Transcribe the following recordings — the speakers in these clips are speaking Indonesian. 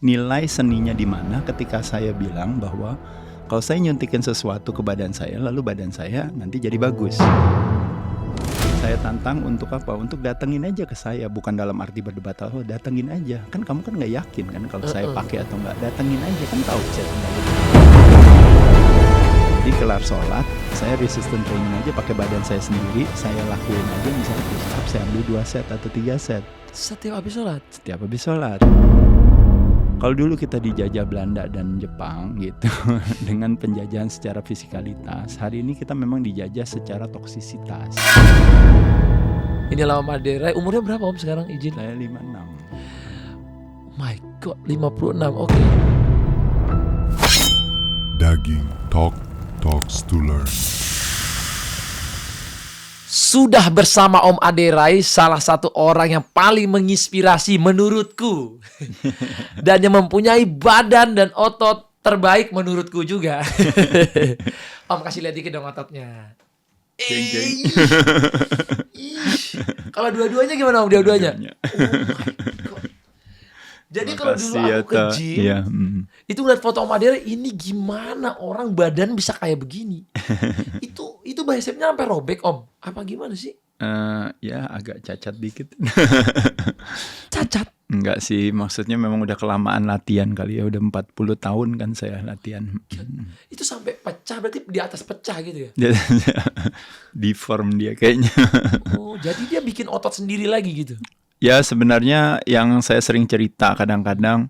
Nilai seninya di mana ketika saya bilang bahwa kalau saya nyuntikin sesuatu ke badan saya, lalu badan saya nanti jadi bagus. Saya tantang untuk apa? Untuk datengin aja ke saya, bukan dalam arti berdebat, oh datengin aja. Kan kamu kan nggak yakin kan kalau saya pakai atau nggak, datengin aja kan tahu saya tinggal. Jadi kelar sholat, saya resistance training aja pakai badan saya sendiri, saya lakuin aja misalnya push up, saya ambil 2 set atau 3 set. Setiap habis sholat? Setiap habis sholat. Kalau dulu kita dijajah Belanda dan Jepang gitu dengan penjajahan secara fisikalitas, hari ini kita memang dijajah secara toksisitas. Inilah Om Ade Rai. Umurnya berapa Om sekarang izin? Saya 56. My God, 56. Oke. Daging talks to learn. Sudah bersama Om Ade Rai, salah satu orang yang paling menginspirasi menurutku dan yang mempunyai badan dan otot terbaik menurutku juga. Om kasih lihat dikit dong ototnya. Kalau dua-duanya gimana Om? Dua-duanya? Oh my God. Jadi kalau dulu aku ke gym, itu ngeliat foto Om Ade Rai, ini gimana orang badan bisa kayak begini? Itu bicepnya sampai robek Om. Apa gimana sih? Ya agak cacat dikit. Cacat? Enggak sih, maksudnya memang udah kelamaan latihan kali ya, udah 40 tahun kan saya latihan. Itu sampai pecah, berarti di atas pecah gitu ya? Deform dia kayaknya. Oh, jadi dia bikin otot sendiri lagi gitu? Ya sebenarnya yang saya sering cerita kadang-kadang,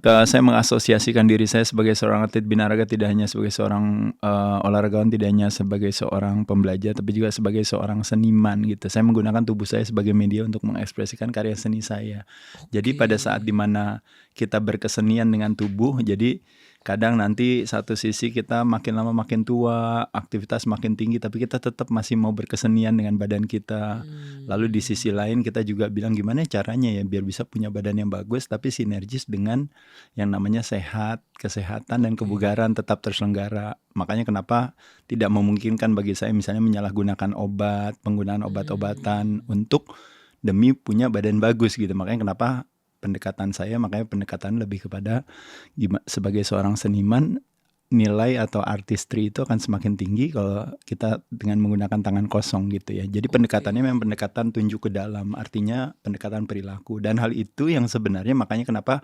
saya mengasosiasikan diri saya sebagai seorang atlet binaraga tidak hanya sebagai seorang olahragawan, tidak hanya sebagai seorang pembelajar, tapi juga sebagai seorang seniman gitu. Saya menggunakan tubuh saya sebagai media untuk mengekspresikan karya seni saya. Jadi pada saat dimana kita berkesenian dengan tubuh, jadi kadang nanti satu sisi kita makin lama makin tua, aktivitas makin tinggi, tapi kita tetap masih mau berkesenian dengan badan kita. Lalu di sisi lain kita juga bilang gimana caranya ya biar bisa punya badan yang bagus, tapi sinergis dengan yang namanya sehat, kesehatan dan kebugaran tetap terselenggara. Makanya kenapa tidak memungkinkan bagi saya misalnya menyalahgunakan obat, penggunaan obat-obatan untuk demi punya badan bagus gitu. Makanya kenapa pendekatan saya, makanya pendekatan lebih kepada sebagai seorang seniman, nilai atau artistry itu akan semakin tinggi kalau kita dengan menggunakan tangan kosong gitu ya. Jadi pendekatannya memang pendekatan tunjuk ke dalam, artinya pendekatan perilaku. Dan hal itu yang sebenarnya makanya kenapa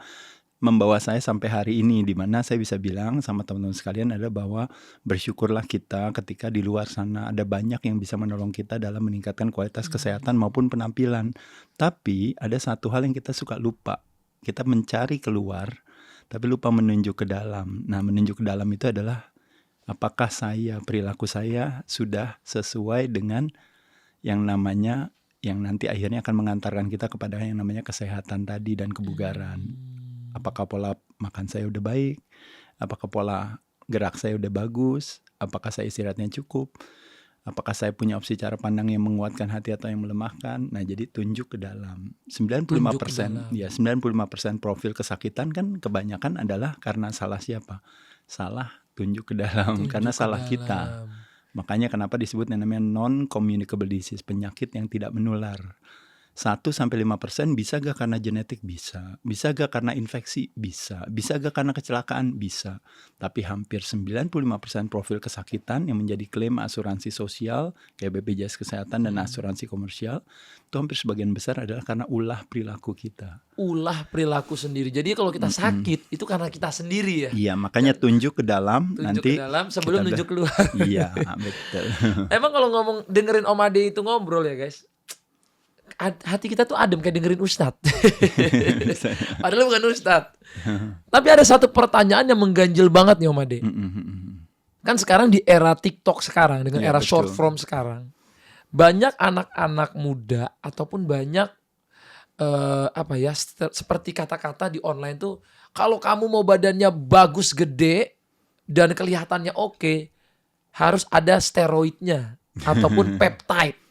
membawa saya sampai hari ini, di mana saya bisa bilang sama teman-teman sekalian adalah bahwa bersyukurlah kita ketika di luar sana ada banyak yang bisa menolong kita dalam meningkatkan kualitas kesehatan maupun penampilan. Tapi ada satu hal yang kita suka lupa, kita mencari keluar tapi lupa menunjuk ke dalam. Nah menunjuk ke dalam itu adalah apakah saya, perilaku saya sudah sesuai dengan yang namanya, yang nanti akhirnya akan mengantarkan kita kepada yang namanya kesehatan tadi dan kebugaran. Apakah pola makan saya udah baik? Apakah pola gerak saya udah bagus? Apakah saya istirahatnya cukup? Apakah saya punya opsi cara pandang yang menguatkan hati atau yang melemahkan? Nah, jadi tunjuk ke dalam. 95%, ya 95% profil kesakitan kan kebanyakan adalah karena salah siapa? Salah tunjuk ke dalam, karena salah kita. Makanya kenapa disebut yang namanya non-communicable disease, penyakit yang tidak menular. 1-5% bisa gak karena genetik? Bisa gak karena infeksi? Bisa gak karena kecelakaan? Bisa. Tapi hampir 95% profil kesakitan yang menjadi klaim asuransi sosial kayak BPJS Kesehatan dan asuransi komersial itu hampir sebagian besar adalah karena ulah perilaku kita. Ulah perilaku sendiri. Jadi kalau kita sakit itu karena kita sendiri ya? Iya, makanya tunjuk ke dalam. Tunjuk nanti ke dalam sebelum nunjuk keluar. Iya, betul. Emang kalau ngomong dengerin Om Ade itu ngobrol ya guys, hati kita tuh adem kayak dengerin Ustadz. Padahal bukan Ustadz. Tapi ada satu pertanyaan yang mengganjil banget nih Om Ade. Kan sekarang di era TikTok sekarang, dengan era betul. short form sekarang, banyak anak-anak muda ataupun banyak seperti kata-kata di online tuh, kalau kamu mau badannya bagus, gede dan kelihatannya oke, harus ada steroidnya ataupun peptide.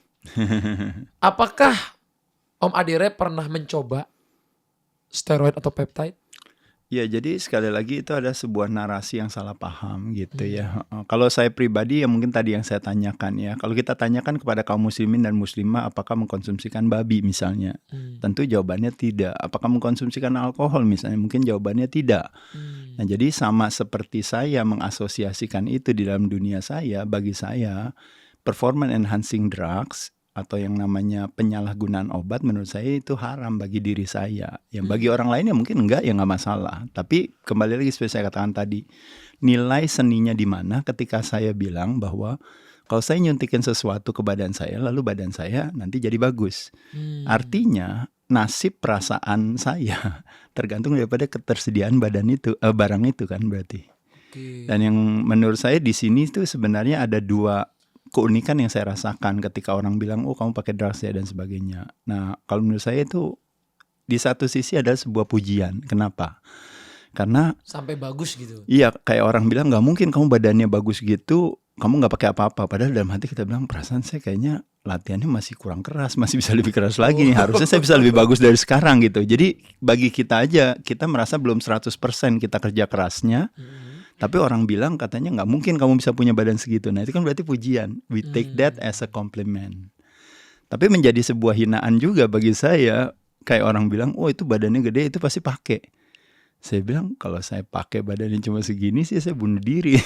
Apakah Om Ade Rai pernah mencoba steroid atau peptide? Ya, jadi sekali lagi itu ada sebuah narasi yang salah paham gitu ya. Kalau saya pribadi ya mungkin tadi yang saya tanyakan ya. Kalau kita tanyakan kepada kaum muslimin dan muslimah apakah mengkonsumsikan babi misalnya. Tentu jawabannya tidak. Apakah mengkonsumsikan alkohol misalnya? Mungkin jawabannya tidak. Nah, jadi sama seperti saya mengasosiasikan itu di dalam dunia saya, bagi saya performance enhancing drugs atau yang namanya penyalahgunaan obat menurut saya itu haram bagi diri saya. Yang bagi orang lain ya mungkin enggak, ya enggak masalah. Tapi kembali lagi seperti saya katakan tadi, nilai seninya di mana ketika saya bilang bahwa kalau saya nyuntikin sesuatu ke badan saya, lalu badan saya nanti jadi bagus. Artinya nasib perasaan saya tergantung daripada ketersediaan barang itu kan berarti. Dan yang menurut saya di sini tuh sebenarnya ada dua keunikan yang saya rasakan ketika orang bilang, oh kamu pakai drugs ya dan sebagainya. Nah, kalau menurut saya itu di satu sisi adalah sebuah pujian. Kenapa? Karena sampai bagus gitu. Iya, kayak orang bilang nggak mungkin kamu badannya bagus gitu, kamu nggak pakai apa-apa. Padahal dalam hati kita bilang, perasaan saya kayaknya latihannya masih kurang keras, masih bisa lebih keras lagi nih. Harusnya saya bisa lebih bagus dari sekarang gitu. Jadi bagi kita aja, kita merasa belum 100% kita kerja kerasnya. Tapi orang bilang katanya nggak mungkin kamu bisa punya badan segitu. Nah itu kan berarti pujian. We take that as a compliment. Tapi menjadi sebuah hinaan juga bagi saya. Kayak orang bilang, oh itu badannya gede, itu pasti pakai. Saya bilang kalau saya pakai badannya cuma segini sih saya bunuh diri.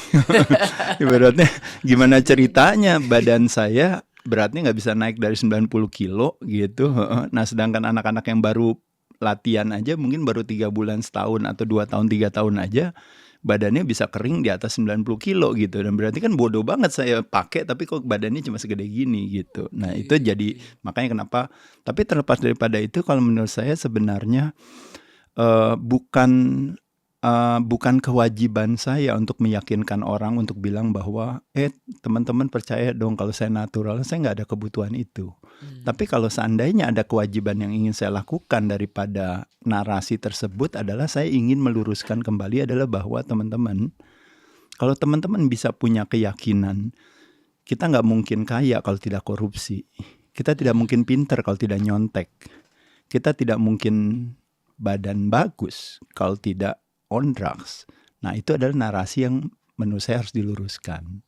Ibaratnya gimana ceritanya badan saya beratnya nggak bisa naik dari 90 kilo gitu. Nah sedangkan anak-anak yang baru latihan aja mungkin baru 3 bulan setahun atau 2 tahun 3 tahun aja badannya bisa kering di atas 90 kilo gitu. Dan berarti kan bodoh banget saya pakai tapi kok badannya cuma segede gini gitu. Nah itu jadi makanya kenapa. Tapi terlepas daripada itu kalau menurut saya sebenarnya bukan kewajiban saya untuk meyakinkan orang untuk bilang bahwa teman-teman percaya dong kalau saya natural, saya nggak ada kebutuhan itu. Tapi kalau seandainya ada kewajiban yang ingin saya lakukan daripada narasi tersebut adalah saya ingin meluruskan kembali adalah bahwa teman-teman, kalau teman-teman bisa punya keyakinan kita nggak mungkin kaya kalau tidak korupsi, kita tidak mungkin pinter kalau tidak nyontek, kita tidak mungkin badan bagus kalau tidak on drugs. Nah itu adalah narasi yang menurut saya harus diluruskan.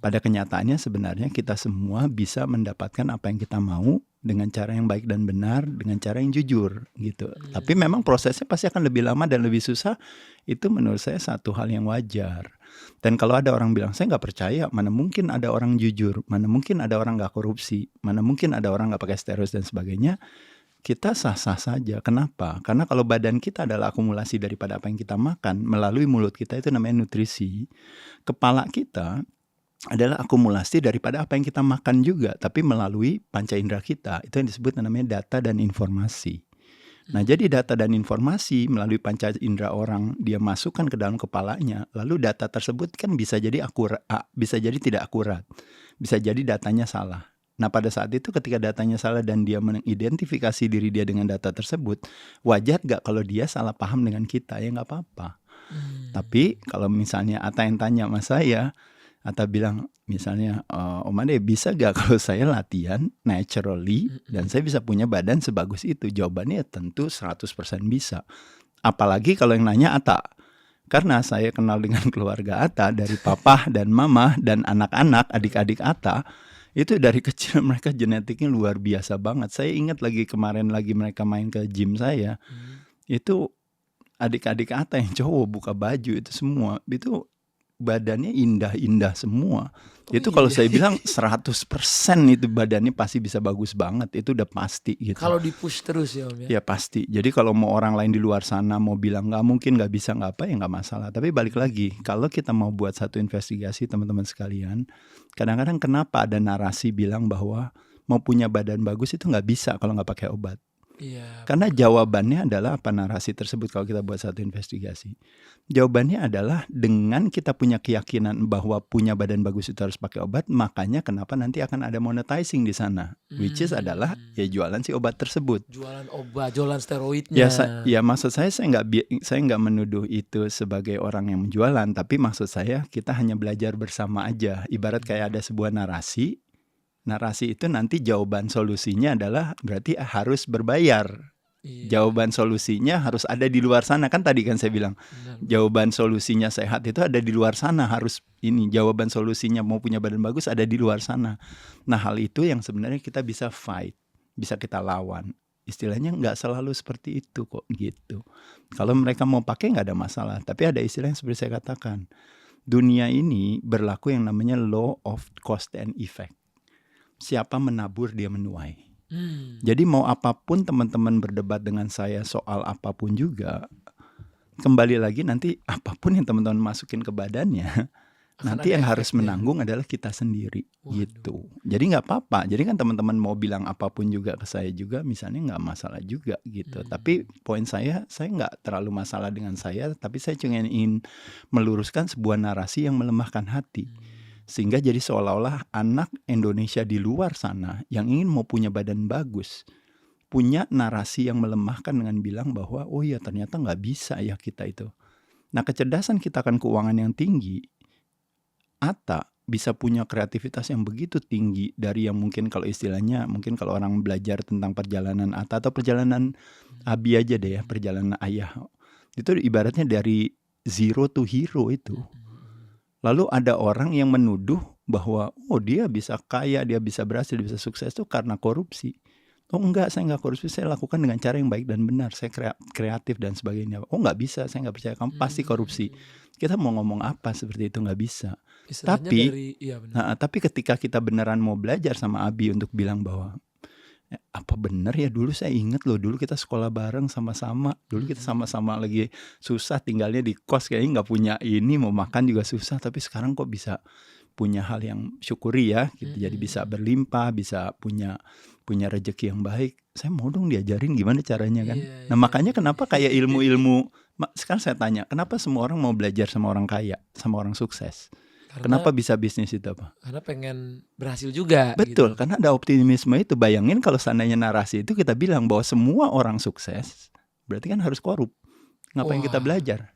Pada kenyataannya sebenarnya kita semua bisa mendapatkan apa yang kita mau dengan cara yang baik dan benar, dengan cara yang jujur gitu. Tapi memang prosesnya pasti akan lebih lama dan lebih susah. Itu menurut saya satu hal yang wajar. Dan kalau ada orang bilang saya nggak percaya, mana mungkin ada orang jujur, mana mungkin ada orang nggak korupsi, mana mungkin ada orang nggak pakai steroid dan sebagainya. Kita sah-sah saja. Kenapa? Karena kalau badan kita adalah akumulasi daripada apa yang kita makan, melalui mulut kita itu namanya nutrisi. Kepala kita adalah akumulasi daripada apa yang kita makan juga, tapi melalui panca indera kita. Itu yang disebut namanya data dan informasi. Nah, jadi data dan informasi melalui panca indera orang dia masukkan ke dalam kepalanya, lalu data tersebut kan bisa jadi akurat, bisa jadi tidak akurat, bisa jadi datanya salah. Nah pada saat itu ketika datanya salah dan dia mengidentifikasi diri dia dengan data tersebut, wajar gak kalau dia salah paham dengan kita? Ya gak apa-apa. Tapi kalau misalnya Atta yang tanya sama saya, Atta bilang misalnya, Om Ade bisa gak kalau saya latihan naturally dan saya bisa punya badan sebagus itu? Jawabannya tentu 100% bisa. Apalagi kalau yang nanya Atta. Karena saya kenal dengan keluarga Atta dari papa dan mama dan anak-anak, adik-adik Atta. Itu dari kecil mereka genetiknya luar biasa banget. Saya ingat lagi kemarin lagi mereka main ke gym saya. Itu adik-adik Atta yang cowok buka baju itu semua. Itu badannya indah-indah semua. Itu kalau saya bilang 100% itu badannya pasti bisa bagus banget. Itu udah pasti gitu. Kalau di-push terus ya Om ya? Ya pasti. Jadi kalau mau orang lain di luar sana mau bilang gak mungkin, gak bisa, gak apa ya gak masalah. Tapi balik lagi, kalau kita mau buat satu investigasi teman-teman sekalian, kadang-kadang kenapa ada narasi bilang bahwa mau punya badan bagus itu gak bisa kalau gak pakai obat. Iya. Karena jawabannya adalah apa narasi tersebut kalau kita buat satu investigasi. Jawabannya adalah dengan kita punya keyakinan bahwa punya badan bagus itu harus pakai obat, makanya kenapa nanti akan ada monetizing di sana, which is adalah ya jualan si obat tersebut. Jualan obat, jualan steroidnya. Ya maksud saya nggak menuduh itu sebagai orang yang menjualan, tapi maksud saya kita hanya belajar bersama aja. Ibarat kayak ada sebuah narasi itu nanti jawaban solusinya adalah berarti harus berbayar. Iya. Jawaban solusinya harus ada di luar sana. Kan tadi kan saya bilang, Benar. jawaban solusinya sehat itu ada di luar sana. Harus ini, jawaban solusinya mau punya badan bagus ada di luar sana. Nah, hal itu yang sebenarnya kita bisa fight, bisa kita lawan. Istilahnya nggak selalu seperti itu kok gitu. Kalau mereka mau pakai nggak ada masalah. Tapi ada istilah yang seperti saya katakan, dunia ini berlaku yang namanya law of cause and effect. Siapa menabur dia menuai. Jadi mau apapun teman-teman berdebat dengan saya soal apapun juga, kembali lagi nanti apapun yang teman-teman masukin ke badannya, nanti ada yang harus efeknya. menanggung adalah kita sendiri. Waduh. Gitu. Jadi nggak apa-apa. Jadi kan teman-teman mau bilang apapun juga ke saya juga, misalnya nggak masalah juga gitu. Tapi poin saya nggak terlalu masalah dengan saya, tapi saya cuma ingin meluruskan sebuah narasi yang melemahkan hati. Sehingga jadi seolah-olah anak Indonesia di luar sana yang ingin mau punya badan bagus, punya narasi yang melemahkan dengan bilang bahwa oh ya ternyata nggak bisa ya kita itu. Nah, kecerdasan kita akan keuangan yang tinggi, Atta bisa punya kreativitas yang begitu tinggi dari yang mungkin kalau istilahnya, mungkin kalau orang belajar tentang perjalanan Atta atau perjalanan Abi aja deh ya, perjalanan ayah. Itu ibaratnya dari zero to hero itu. Lalu ada orang yang menuduh bahwa oh dia bisa kaya, dia bisa berhasil, dia bisa sukses itu karena korupsi. Oh enggak, saya enggak korupsi, saya lakukan dengan cara yang baik dan benar, saya kreatif dan sebagainya. Oh enggak bisa, saya enggak percaya, kamu pasti korupsi. Kita mau ngomong apa seperti itu, enggak bisa. Istilahnya Tapi, iya benar. tapi ketika kita beneran mau belajar sama Abi untuk bilang bahwa apa benar ya, dulu saya ingat loh, dulu kita sekolah bareng sama-sama, dulu kita sama-sama lagi susah tinggalnya di kos, kayaknya nggak punya ini, mau makan juga susah, tapi sekarang kok bisa punya hal yang syukuri ya gitu. Jadi bisa berlimpah, bisa punya rezeki yang baik. Saya mau dong diajarin gimana caranya kan. Iya, Nah iya, makanya kenapa kayak ilmu-ilmu, sekarang saya tanya, kenapa semua orang mau belajar sama orang kaya, sama orang sukses? Kenapa bisa bisnis itu apa? Karena pengen berhasil juga. Betul, gitu. karena ada optimisme itu. Bayangin kalau seandainya narasi itu kita bilang bahwa semua orang sukses, berarti kan harus korup. Ngapain kita belajar?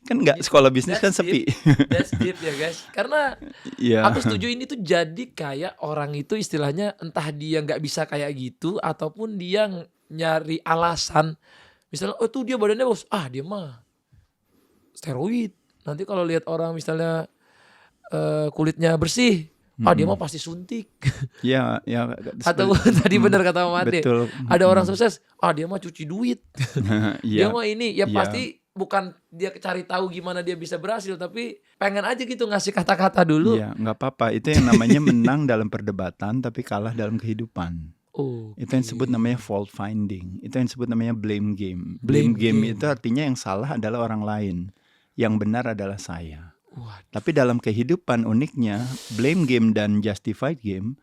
Kan nggak, sekolah bisnis kan sepi. That's deep ya guys. Karena Iya. aku setuju ini tuh jadi kayak orang itu istilahnya entah dia nggak bisa kayak gitu ataupun dia nyari alasan. Misalnya oh tuh dia badannya bos, dia mah steroid. Nanti kalau lihat orang misalnya kulitnya bersih, dia mah pasti suntik. Ya, Atau tadi benar kata Mama Ade, betul. ada orang sukses, dia mah cuci duit. Dia Iya. mah ini, ya Iya. pasti bukan dia cari tahu gimana dia bisa berhasil, tapi pengen aja gitu ngasih kata-kata dulu. Iya, nggak apa-apa. Itu yang namanya menang dalam perdebatan tapi kalah dalam kehidupan. Oh, Itu yang disebut namanya fault finding. Itu yang disebut namanya blame game. Blame Blame game game. itu artinya yang salah adalah orang lain, yang benar adalah saya. waduh. Tapi dalam kehidupan uniknya, blame game dan justified game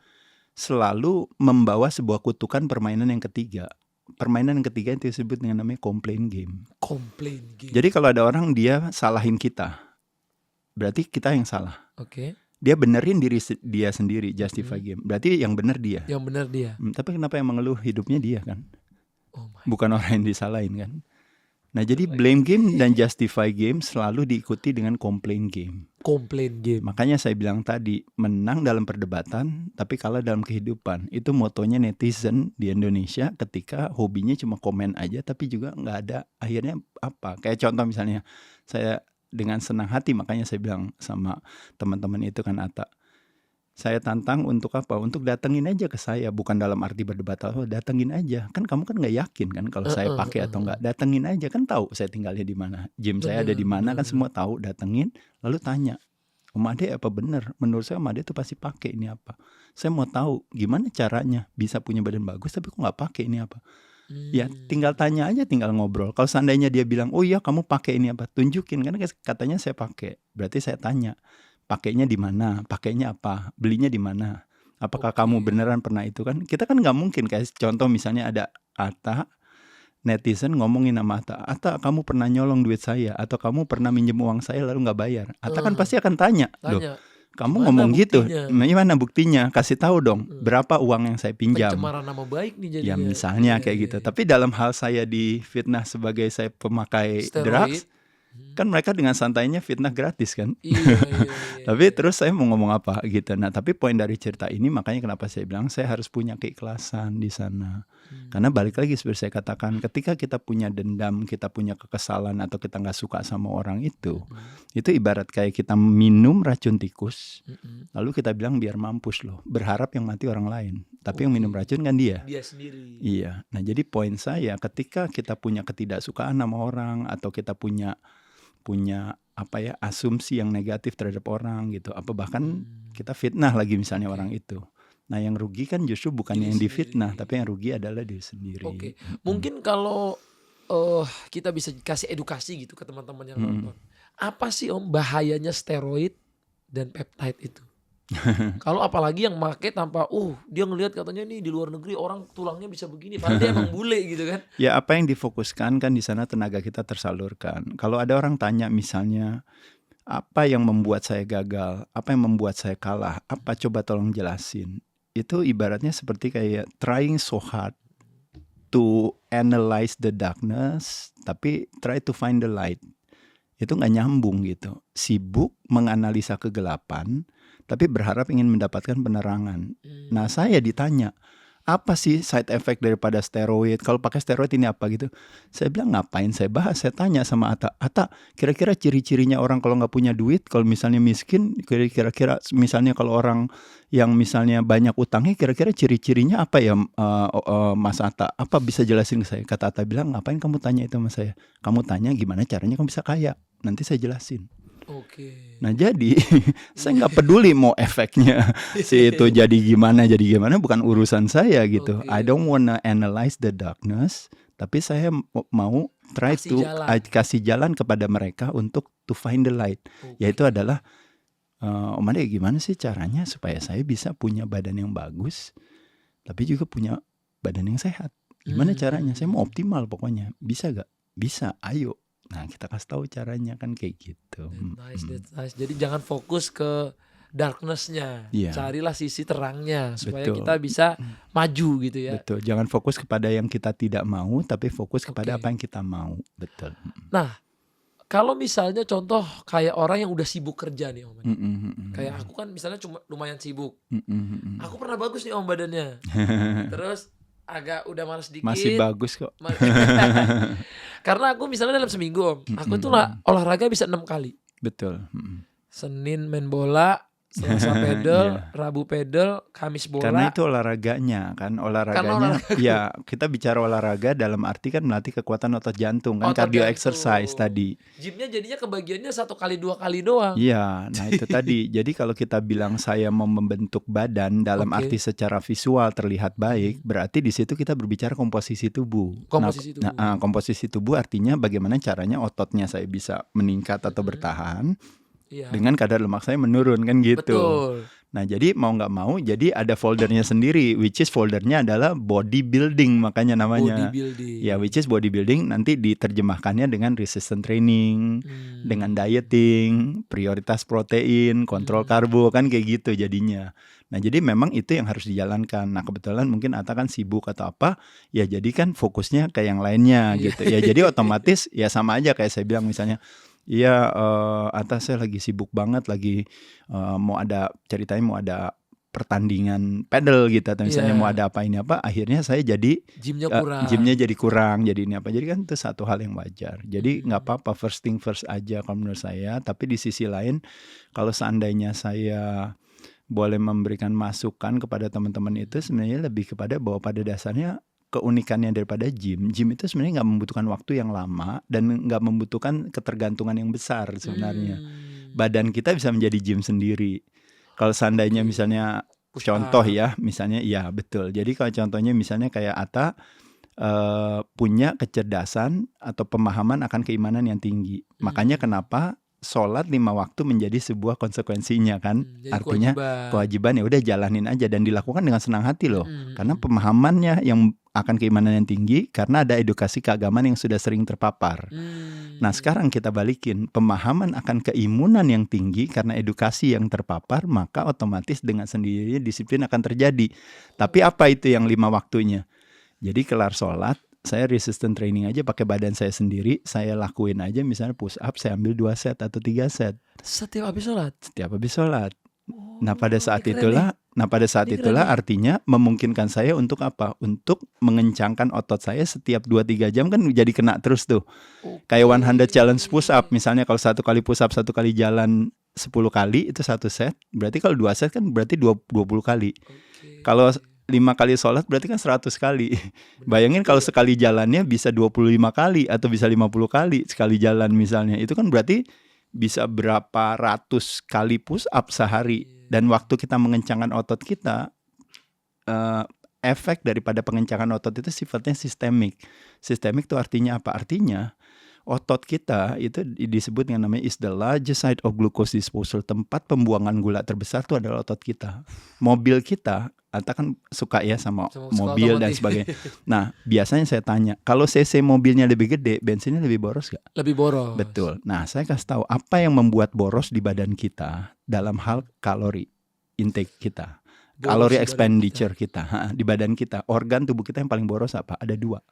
selalu membawa sebuah kutukan permainan yang ketiga. Permainan yang ketiga itu disebut dengan namanya complaint game. Komplain gitu. Jadi kalau ada orang dia salahin kita, berarti kita yang salah. Oke, Dia benerin diri dia sendiri, justify game. Berarti yang bener dia. yang benar dia. Tapi kenapa yang mengeluh hidupnya dia kan? Oh my. Bukan orang yang disalahin kan? Nah jadi blame game dan justify game selalu diikuti dengan complaint game. Komplain game. Makanya saya bilang tadi, menang dalam perdebatan tapi kalah dalam kehidupan. Itu motonya netizen di Indonesia ketika hobinya cuma komen aja tapi juga nggak ada akhirnya apa. Kayak contoh misalnya, saya dengan senang hati makanya saya bilang sama teman-teman itu kan Atta, saya tantang untuk apa? Untuk datengin aja ke saya, bukan dalam arti berdebat, datengin aja. Kan kamu kan nggak yakin kan kalau saya pakai atau nggak. Datengin aja, kan tahu saya tinggalnya di mana, gym saya ada di mana, kan semua tahu. Datengin, lalu tanya, Om Ade apa bener? Menurut saya Om Ade tuh pasti pakai ini apa. Saya mau tahu gimana caranya bisa punya badan bagus tapi kok nggak pakai ini apa. Ya tinggal tanya aja, tinggal ngobrol. Kalau seandainya dia bilang, oh iya kamu pakai ini apa, tunjukin. Karena katanya saya pakai, berarti saya tanya, pakainya di mana, pakainya apa, belinya di mana, apakah kamu beneran pernah itu kan? Kita kan nggak mungkin, kayak contoh misalnya ada Atta, netizen ngomongin sama Atta, kamu pernah nyolong duit saya atau kamu pernah minjem uang saya lalu nggak bayar. Atta kan pasti akan tanya, loh kamu Gimana ngomong buktinya? gitu, gimana buktinya? Kasih tahu dong, berapa uang yang saya pinjam. Pencemaran nama baik nih jadinya. Ya misalnya Iya, kayak iya, gitu. iya. Tapi dalam hal saya difitnah sebagai saya pemakai Steroid. drugs, Kan mereka dengan santainya fitnah gratis kan. Iya. Tapi terus saya mau ngomong apa gitu. Nah, tapi poin dari cerita ini makanya kenapa saya bilang saya harus punya keikhlasan di sana. Karena balik lagi seperti saya katakan, ketika kita punya dendam, kita punya kekesalan atau kita nggak suka sama orang itu ibarat kayak kita minum racun tikus, lalu kita bilang biar mampus loh, berharap yang mati orang lain. Tapi yang minum racun kan dia sendiri. Iya. Nah, jadi poin saya ketika kita punya ketidaksukaan sama orang atau kita punya asumsi yang negatif terhadap orang gitu, apa bahkan kita fitnah lagi misalnya orang itu. Nah, yang rugi kan justru bukan yang difitnah, tapi yang rugi adalah diri sendiri. Oke. Mungkin kalau kita bisa kasih edukasi gitu ke teman-teman yang nonton. Apa sih Om bahayanya steroid dan peptide itu? Kalau apalagi yang make tanpa dia ngelihat katanya nih di luar negeri orang tulangnya bisa begini, padahal dia emang bule gitu kan. Ya, apa yang difokuskan kan di sana tenaga kita tersalurkan. Kalau ada orang tanya misalnya, apa yang membuat saya gagal, apa yang membuat saya kalah, apa coba tolong jelasin. Itu ibaratnya seperti kayak trying so hard to analyze the darkness, tapi try to find the light. Itu nggak nyambung gitu. Sibuk menganalisa kegelapan, tapi berharap ingin mendapatkan penerangan. Nah, saya ditanya, apa sih side effect daripada steroid? Kalau pakai steroid ini apa gitu? Saya bilang ngapain saya bahas? Saya tanya sama Atta, kira-kira ciri-cirinya orang kalau nggak punya duit, kalau misalnya miskin, kira-kira misalnya kalau orang yang misalnya banyak utangnya, kira-kira ciri-cirinya apa ya Mas Atta? Apa bisa jelasin ke saya? Kata Atta bilang, ngapain kamu tanya itu sama saya? Kamu tanya gimana caranya kamu bisa kaya? Nanti saya jelasin. Oke. Nah, jadi saya nggak peduli mau efeknya si itu jadi gimana, bukan urusan saya gitu. I don't wanna analyze the darkness, tapi saya mau kasih jalan kepada mereka untuk to find the light. Yaitu adalah Om Ade, gimana sih caranya supaya saya bisa punya badan yang bagus, tapi juga punya badan yang sehat. Gimana caranya? Saya mau optimal pokoknya. Bisa gak? Bisa, ayo. Nah, kita kasih tahu caranya kan kayak gitu. That's nice. Jadi jangan fokus ke darkness-nya. Carilah sisi terangnya supaya kita bisa maju gitu ya. Betul. Jangan fokus kepada yang kita tidak mau, tapi fokus kepada apa yang kita mau. Betul. Nah, kalau misalnya contoh kayak orang yang udah sibuk kerja nih Om. Kayak aku kan misalnya cuma lumayan sibuk. Aku pernah bagus nih Om badannya. Terus agak udah malas dikit. Masih bagus kok. Karena aku misalnya dalam seminggu Om, aku tuh olahraga bisa 6 kali. Betul. Senin main bola, Selasa pedal, Rabu pedal, Kamis bola. Karena itu olahraganya kan, olahraganya. Ya, kita bicara olahraga dalam arti kan melatih kekuatan otot jantung kan, cardio exercise tadi. Gymnya jadinya kebagiannya 1 kali 2 kali doang. Iya, nah itu tadi. Jadi kalau kita bilang saya mau membentuk badan dalam arti secara visual terlihat baik, berarti di situ kita berbicara komposisi tubuh. Komposisi tubuh artinya bagaimana caranya ototnya saya bisa meningkat atau bertahan. Dengan kadar lemak saya menurun kan gitu. Betul. Nah, jadi mau nggak mau, jadi ada foldernya sendiri, which is foldernya adalah bodybuilding makanya namanya. Ya, which is bodybuilding nanti diterjemahkannya dengan resistance training, dengan dieting, prioritas protein, kontrol karbo kan kayak gitu jadinya. Nah, jadi memang itu yang harus dijalankan. Nah, kebetulan mungkin Atta kan sibuk atau apa, ya jadi kan fokusnya ke yang lainnya gitu. Ya jadi otomatis ya sama aja kayak saya bilang misalnya, iya, Atta saya lagi sibuk banget, lagi mau ada pertandingan pedal gitu atau misalnya mau ada apa ini apa, akhirnya saya jadi gymnya jadi kurang, jadi ini apa, jadi kan itu satu hal yang wajar. Jadi nggak apa-apa, first thing first aja kalau menurut saya. Tapi di sisi lain, kalau seandainya saya boleh memberikan masukan kepada teman-teman itu, sebenarnya lebih kepada bahwa pada dasarnya keunikannya daripada gym itu sebenarnya nggak membutuhkan waktu yang lama dan nggak membutuhkan ketergantungan yang besar sebenarnya. Badan kita bisa menjadi gym sendiri. Kalau seandainya misalnya contoh ya, misalnya iya betul. Jadi kalau contohnya misalnya kayak Atta punya kecerdasan atau pemahaman akan keimanan yang tinggi. Makanya kenapa sholat 5 waktu menjadi sebuah konsekuensinya kan. Artinya kewajiban ya udah jalanin aja dan dilakukan dengan senang hati loh. Karena pemahamannya yang akan keimanan yang tinggi karena ada edukasi keagamaan yang sudah sering terpapar. Nah, sekarang kita balikin, pemahaman akan keimunan yang tinggi karena edukasi yang terpapar, maka otomatis dengan sendirinya disiplin akan terjadi. Tapi apa itu yang 5 waktunya? Jadi kelar sholat, saya resistance training aja pakai badan saya sendiri, saya lakuin aja misalnya push up, saya ambil 2 set atau 3 set Setiap habis sholat. setiap habis sholat. Nah pada Oh, saat ini keren itulah, Ini keren nih. artinya memungkinkan saya untuk apa? Untuk mengencangkan otot saya setiap 2-3 jam kan jadi kena terus tuh. Kayak 100 challenge push up, misalnya kalau 1 kali push up 1 kali jalan 10 kali itu 1 set, berarti kalau 2 set kan berarti 20 kali. Oke. Kalau 5 kali sholat berarti kan 100 kali. Bayangin kalau sekali jalannya bisa 25 kali atau bisa 50 kali sekali jalan misalnya. Itu kan berarti bisa berapa ratus kali push up sehari. Dan waktu kita mengencangkan otot kita, efek daripada pengencangan otot itu sifatnya sistemik. Sistemik itu artinya apa? Artinya otot kita itu disebut dengan namanya is the largest site of glucose disposal. Tempat pembuangan gula terbesar itu adalah otot kita. Mobil kita, Ata kan suka ya sama Suka mobil dan otomotif. sebagainya. Nah biasanya saya tanya, kalau cc mobilnya lebih gede, bensinnya lebih boros gak? Lebih boros. Betul. Nah saya kasih tahu apa yang membuat boros di badan kita dalam hal kalori intake kita. Boros Kalori di badan expenditure kita. Di badan kita. Organ tubuh kita yang paling boros apa? Ada 2.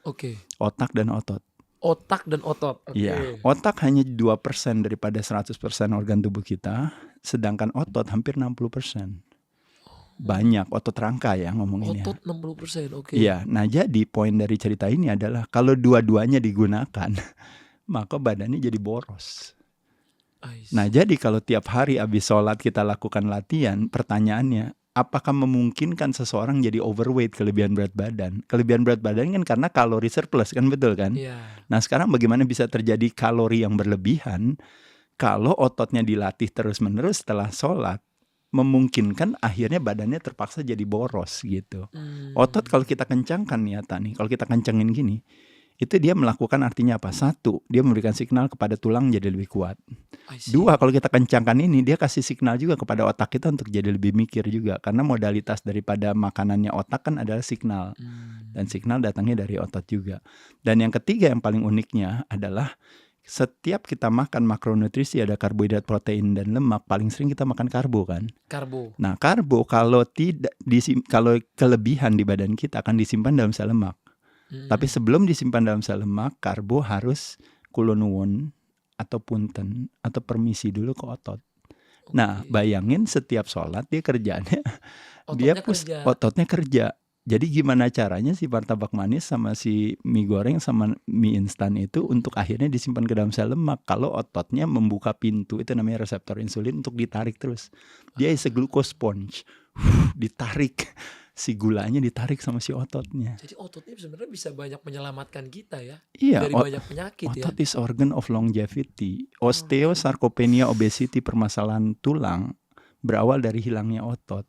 Oke. Otak dan otot. Otak dan otot. Oke. Iya, otak hanya 2% daripada 100% organ tubuh kita, sedangkan otot hampir 60%. Banyak otot rangka ya ngomonginnya. Otot 60%. Oke. Iya, nah jadi poin dari cerita ini adalah kalau dua-duanya digunakan, maka badannya jadi boros. I see. Nah jadi kalau tiap hari habis sholat kita lakukan latihan, pertanyaannya, apakah memungkinkan seseorang jadi overweight, kelebihan berat badan? Kelebihan berat badan kan karena kalori surplus kan, betul kan? Iya. Nah sekarang bagaimana bisa terjadi kalori yang berlebihan kalau ototnya dilatih terus-menerus setelah sholat, memungkinkan akhirnya badannya terpaksa jadi boros gitu. Otot kalau kita kencangkan nih nih, kalau kita kencengin gini, itu dia melakukan artinya apa? 1, dia memberikan signal kepada tulang jadi lebih kuat. I see. 2, kalau kita kencangkan ini, dia kasih signal juga kepada otak kita untuk jadi lebih mikir juga. Karena modalitas daripada makanannya otak kan adalah signal. Dan signal datangnya dari otot juga. Dan yang ketiga yang paling uniknya adalah setiap kita makan makronutrisi, ada karbohidrat, protein, dan lemak, paling sering kita makan karbo kan. Karbo. Nah karbo kalau kalau kelebihan di badan kita akan disimpan dalam sel lemak. Tapi sebelum disimpan dalam sel lemak, karbo harus kulonuwun atau punten atau permisi dulu ke otot. Nah bayangin setiap sholat dia kerjaannya ototnya kerja. Jadi gimana caranya si martabak manis sama si mie goreng sama mie instan itu untuk akhirnya disimpan ke dalam sel lemak kalau ototnya membuka pintu, itu namanya reseptor insulin untuk ditarik terus. Dia is a glucose sponge. Ditarik, si gulanya ditarik sama si ototnya. Jadi otot ini sebenarnya bisa banyak menyelamatkan kita ya. Iya, Dari banyak penyakit ya. otot is organ of longevity. Osteosarcopenia, obesity, permasalahan tulang berawal dari hilangnya otot.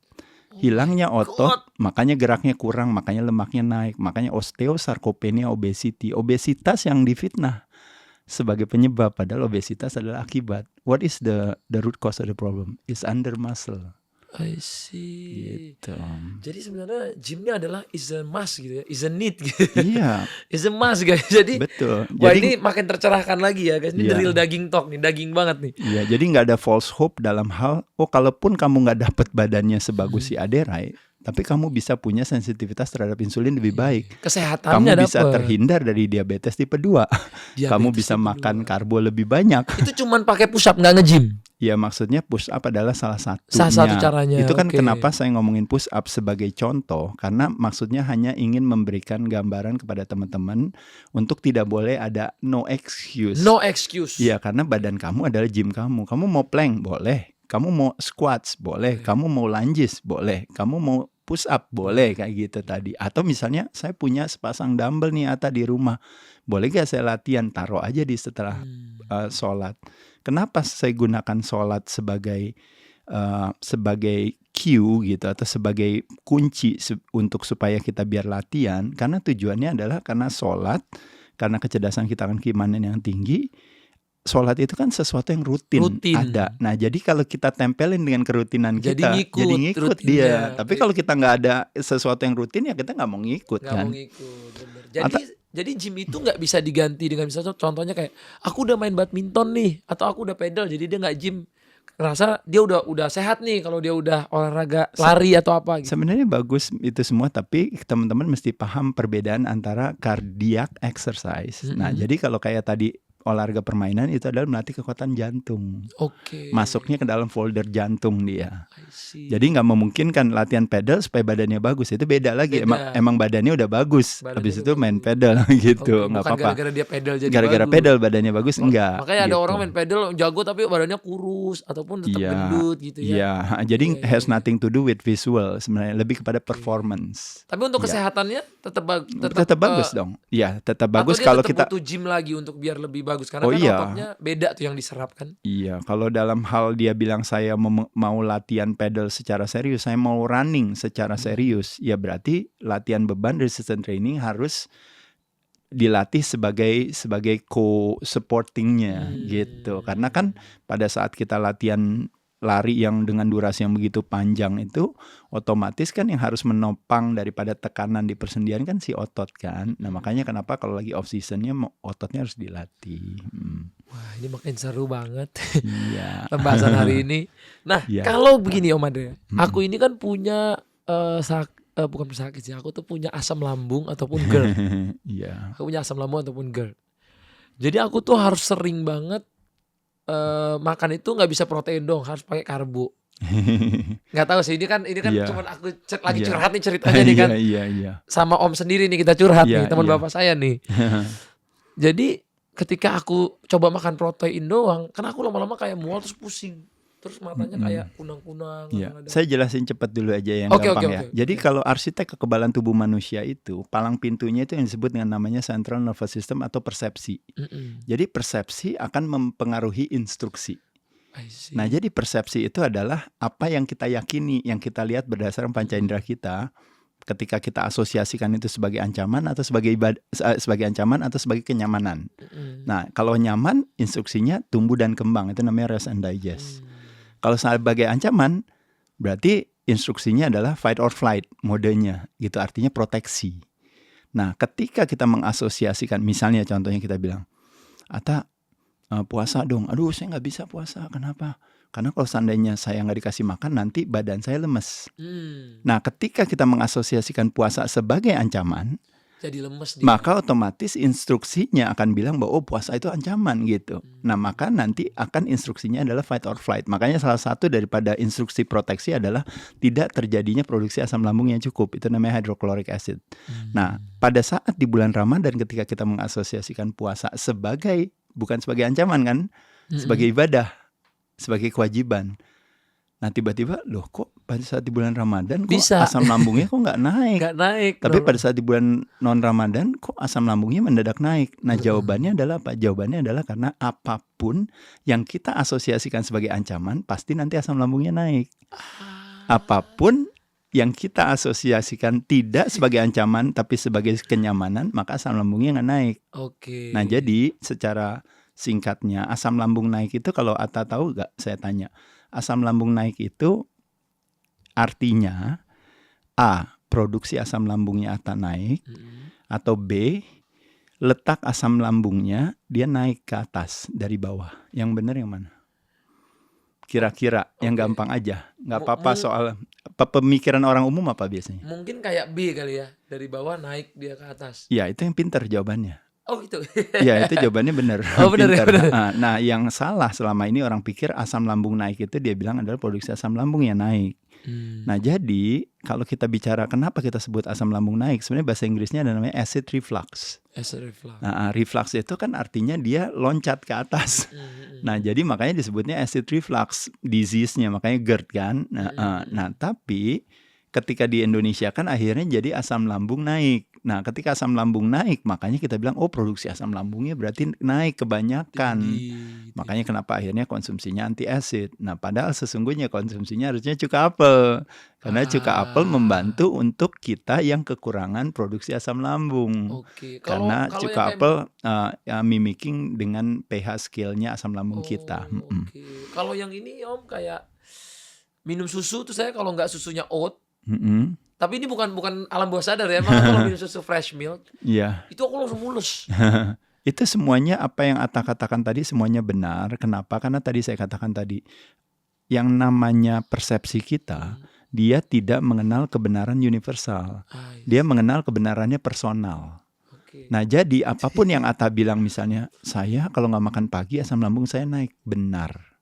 Hilangnya otot, makanya geraknya kurang, makanya lemaknya naik, makanya osteosarcopenia, obesity. Obesitas yang difitnah sebagai penyebab, padahal obesitas adalah akibat. What is the root cause of the problem? Is under muscle. I see. Gitu. Jadi sebenarnya gymnya adalah is a must gitu ya, is a need gitu. Iya, Is a must guys. Jadi betul. wah Jadi ini makin tercerahkan lagi ya guys. Ini Iya. the real daging talk nih, daging banget nih. iya, jadi nggak ada false hope dalam hal, kalaupun kamu nggak dapat badannya sebagus si Aderai, tapi kamu bisa punya sensitivitas terhadap insulin lebih baik. Kesehatannya Kamu bisa dapet. terhindar dari diabetes tipe 2. Kamu Diabetes bisa tipe makan 2. karbo lebih banyak. Itu cuman pakai push up nggak nge-gym. Ya maksudnya push up adalah salah satunya. Salah satu caranya, Itu kan oke. kenapa saya ngomongin push up sebagai contoh. Karena maksudnya hanya ingin memberikan gambaran kepada teman-teman untuk tidak boleh ada no excuse. No excuse. Iya, karena badan kamu adalah gym kamu. Kamu mau plank boleh, kamu mau squats boleh, kamu mau lunges boleh, kamu mau push up boleh, kayak gitu tadi. Atau misalnya saya punya sepasang dumbbell nih Ata di rumah, boleh gak saya latihan, taruh aja di setelah sholat. Kenapa saya gunakan sholat sebagai cue gitu atau sebagai kunci untuk supaya kita biar latihan? Karena tujuannya adalah karena sholat, karena kecerdasan kita akan keimanan yang tinggi. Sholat itu kan sesuatu yang rutin ada. Nah jadi kalau kita tempelin dengan kerutinan kita, jadi ngikut dia. Tapi kalau kita nggak ada sesuatu yang rutin, ya kita nggak mau ngikut kan. Mau ngikut, bener. Jadi gym itu nggak bisa diganti dengan misalnya contohnya kayak aku udah main badminton nih atau aku udah pedal jadi dia nggak gym. ngerasa dia udah sehat nih kalau dia udah olahraga lari atau apa gitu. Sebenarnya bagus itu semua, tapi teman-teman mesti paham perbedaan antara cardiac exercise. Nah, jadi kalau kayak tadi olahraga permainan itu adalah melatih kekuatan jantung. Oke. Masuknya ke dalam folder jantung dia. I see. Jadi nggak memungkinkan latihan pedal supaya badannya bagus. Itu beda lagi. Beda. Emang badannya udah bagus. Badannya Habis udah itu main bagus. pedal gitu. Oke, Nggak bukan apa-apa. gara-gara dia pedal jadi Gara-gara bagus. pedal badannya bagus, enggak. Makanya ada gitu. orang main pedal jago tapi badannya kurus ataupun tetap Iya, gendut gitu ya. Iya, jadi Oke. has nothing to do with visual sebenarnya, lebih kepada performance. Tapi untuk Iya. kesehatannya Tetap bagus dong. Iya, tetap bagus atau dia kalau tetap kita. butuh gym lagi untuk biar lebih bagus karena Oh, kan iya. ototnya beda tuh yang diserap kan. Iya, kalau dalam hal dia bilang saya mau latihan pedal secara serius, saya mau running secara serius, ya berarti latihan beban resistance training harus dilatih sebagai co-supportingnya gitu. Karena kan pada saat kita latihan lari yang dengan durasi yang begitu panjang itu, otomatis kan yang harus menopang daripada tekanan di persendian kan si otot kan. Nah makanya kenapa kalau lagi off seasonnya ototnya harus dilatih. Wah, ini makin seru banget Iya. pembahasan hari ini. Nah, Iya. kalau begini Om Ade, aku ini kan punya bukan pesakit sih, aku tuh punya asam lambung ataupun GERD. Iya. Aku punya asam lambung ataupun GERD. Jadi aku tuh harus sering banget makan itu nggak bisa protein dong, harus pakai karbo. Nggak tahu sih, ini kan Iya. cuman aku lagi Iya. curhat nih ceritanya nih kan. Iya. Sama Om sendiri nih kita curhat Iya, nih, teman iya. bapak saya nih. Jadi ketika aku coba makan protein doang, kan aku lama-lama kayak mual terus pusing. Terus matanya kayak kunang-kunang. Iya. kadang-kadang. Saya jelasin cepat dulu aja yang Oke, gampang oke, ya. oke. Jadi kalau arsitek kekebalan tubuh manusia itu, palang pintunya itu yang disebut dengan namanya central nervous system atau persepsi. Mm-mm. Jadi persepsi akan mempengaruhi instruksi. I see. Nah, jadi persepsi itu adalah apa yang kita yakini, yang kita lihat berdasarkan panca indera kita. Ketika kita asosiasikan itu sebagai ancaman atau sebagai ancaman atau sebagai kenyamanan. Mm-mm. Nah, kalau nyaman, instruksinya tumbuh dan kembang. Itu namanya rest and digest. Kalau sebagai ancaman, berarti instruksinya adalah fight or flight modenya. Gitu, artinya proteksi. Nah, ketika kita mengasosiasikan, misalnya contohnya kita bilang, Ata, puasa dong. Aduh, saya nggak bisa puasa. Kenapa? Karena kalau seandainya saya nggak dikasih makan, nanti badan saya lemes. Nah, ketika kita mengasosiasikan puasa sebagai ancaman, Jadi lemes dia. maka otomatis instruksinya akan bilang bahwa puasa itu ancaman gitu. Nah, maka nanti akan instruksinya adalah fight or flight. Makanya salah satu daripada instruksi proteksi adalah tidak terjadinya produksi asam lambung yang cukup. Itu namanya hydrochloric acid. Nah, pada saat di bulan Ramadan ketika kita mengasosiasikan puasa bukan sebagai ancaman kan, sebagai ibadah, sebagai kewajiban. Nah, tiba-tiba loh kok pada saat di bulan Ramadan kok Bisa. asam lambungnya kok nggak naik. Nggak naik. Tapi pada saat di bulan non Ramadan kok asam lambungnya mendadak naik. Nah, jawabannya adalah apa? Jawabannya adalah karena apapun yang kita asosiasikan sebagai ancaman pasti nanti asam lambungnya naik. Apapun yang kita asosiasikan tidak sebagai ancaman tapi sebagai kenyamanan, maka asam lambungnya nggak naik. Oke. Nah, jadi secara singkatnya asam lambung naik itu kalau Atta tahu nggak? Saya tanya. Asam lambung naik itu artinya A, produksi asam lambungnya Atta naik, atau B, letak asam lambungnya dia naik ke atas dari bawah. Yang benar yang mana? Kira-kira yang Oke. gampang aja. Nggak apa-apa soal pemikiran orang umum apa biasanya? Mungkin kayak B kali ya, dari bawah naik dia ke atas. Ya, itu yang pintar jawabannya. Oh gitu. Ya, itu jawabannya benar. Oh, benar, ya, Pintar. benar. Nah, yang salah selama ini orang pikir asam lambung naik itu dia bilang adalah produksi asam lambung yang naik. Nah, jadi kalau kita bicara kenapa kita sebut asam lambung naik, sebenarnya bahasa Inggrisnya ada namanya acid reflux. Acid reflux. Nah, reflux itu kan artinya dia loncat ke atas. Nah, jadi makanya disebutnya acid reflux disease-nya, makanya GERD kan. Nah, tapi ketika di Indonesia kan akhirnya jadi asam lambung naik. Nah, ketika asam lambung naik, makanya kita bilang, oh produksi asam lambungnya berarti naik kebanyakan. Makanya kenapa akhirnya konsumsinya anti acid. Nah, padahal sesungguhnya konsumsinya harusnya cuka apel. Karena cuka apel membantu untuk kita yang kekurangan produksi asam lambung. Oke. Karena Kalau cuka yang apel mimicking dengan pH scale-nya asam lambung kita. Oke. Kalau yang ini Om kayak minum susu tuh saya kalau nggak susunya oat, tapi ini bukan alam bawah sadar ya, emang kalau minum susu fresh milk Iya. itu aku langsung mulus. Itu semuanya apa yang Atta katakan tadi semuanya benar. Kenapa? Karena tadi saya katakan tadi yang namanya persepsi kita, dia tidak mengenal kebenaran universal. Dia mengenal kebenarannya personal. Nah, jadi apapun yang Atta bilang, misalnya, saya kalau nggak makan pagi asam lambung saya naik, benar.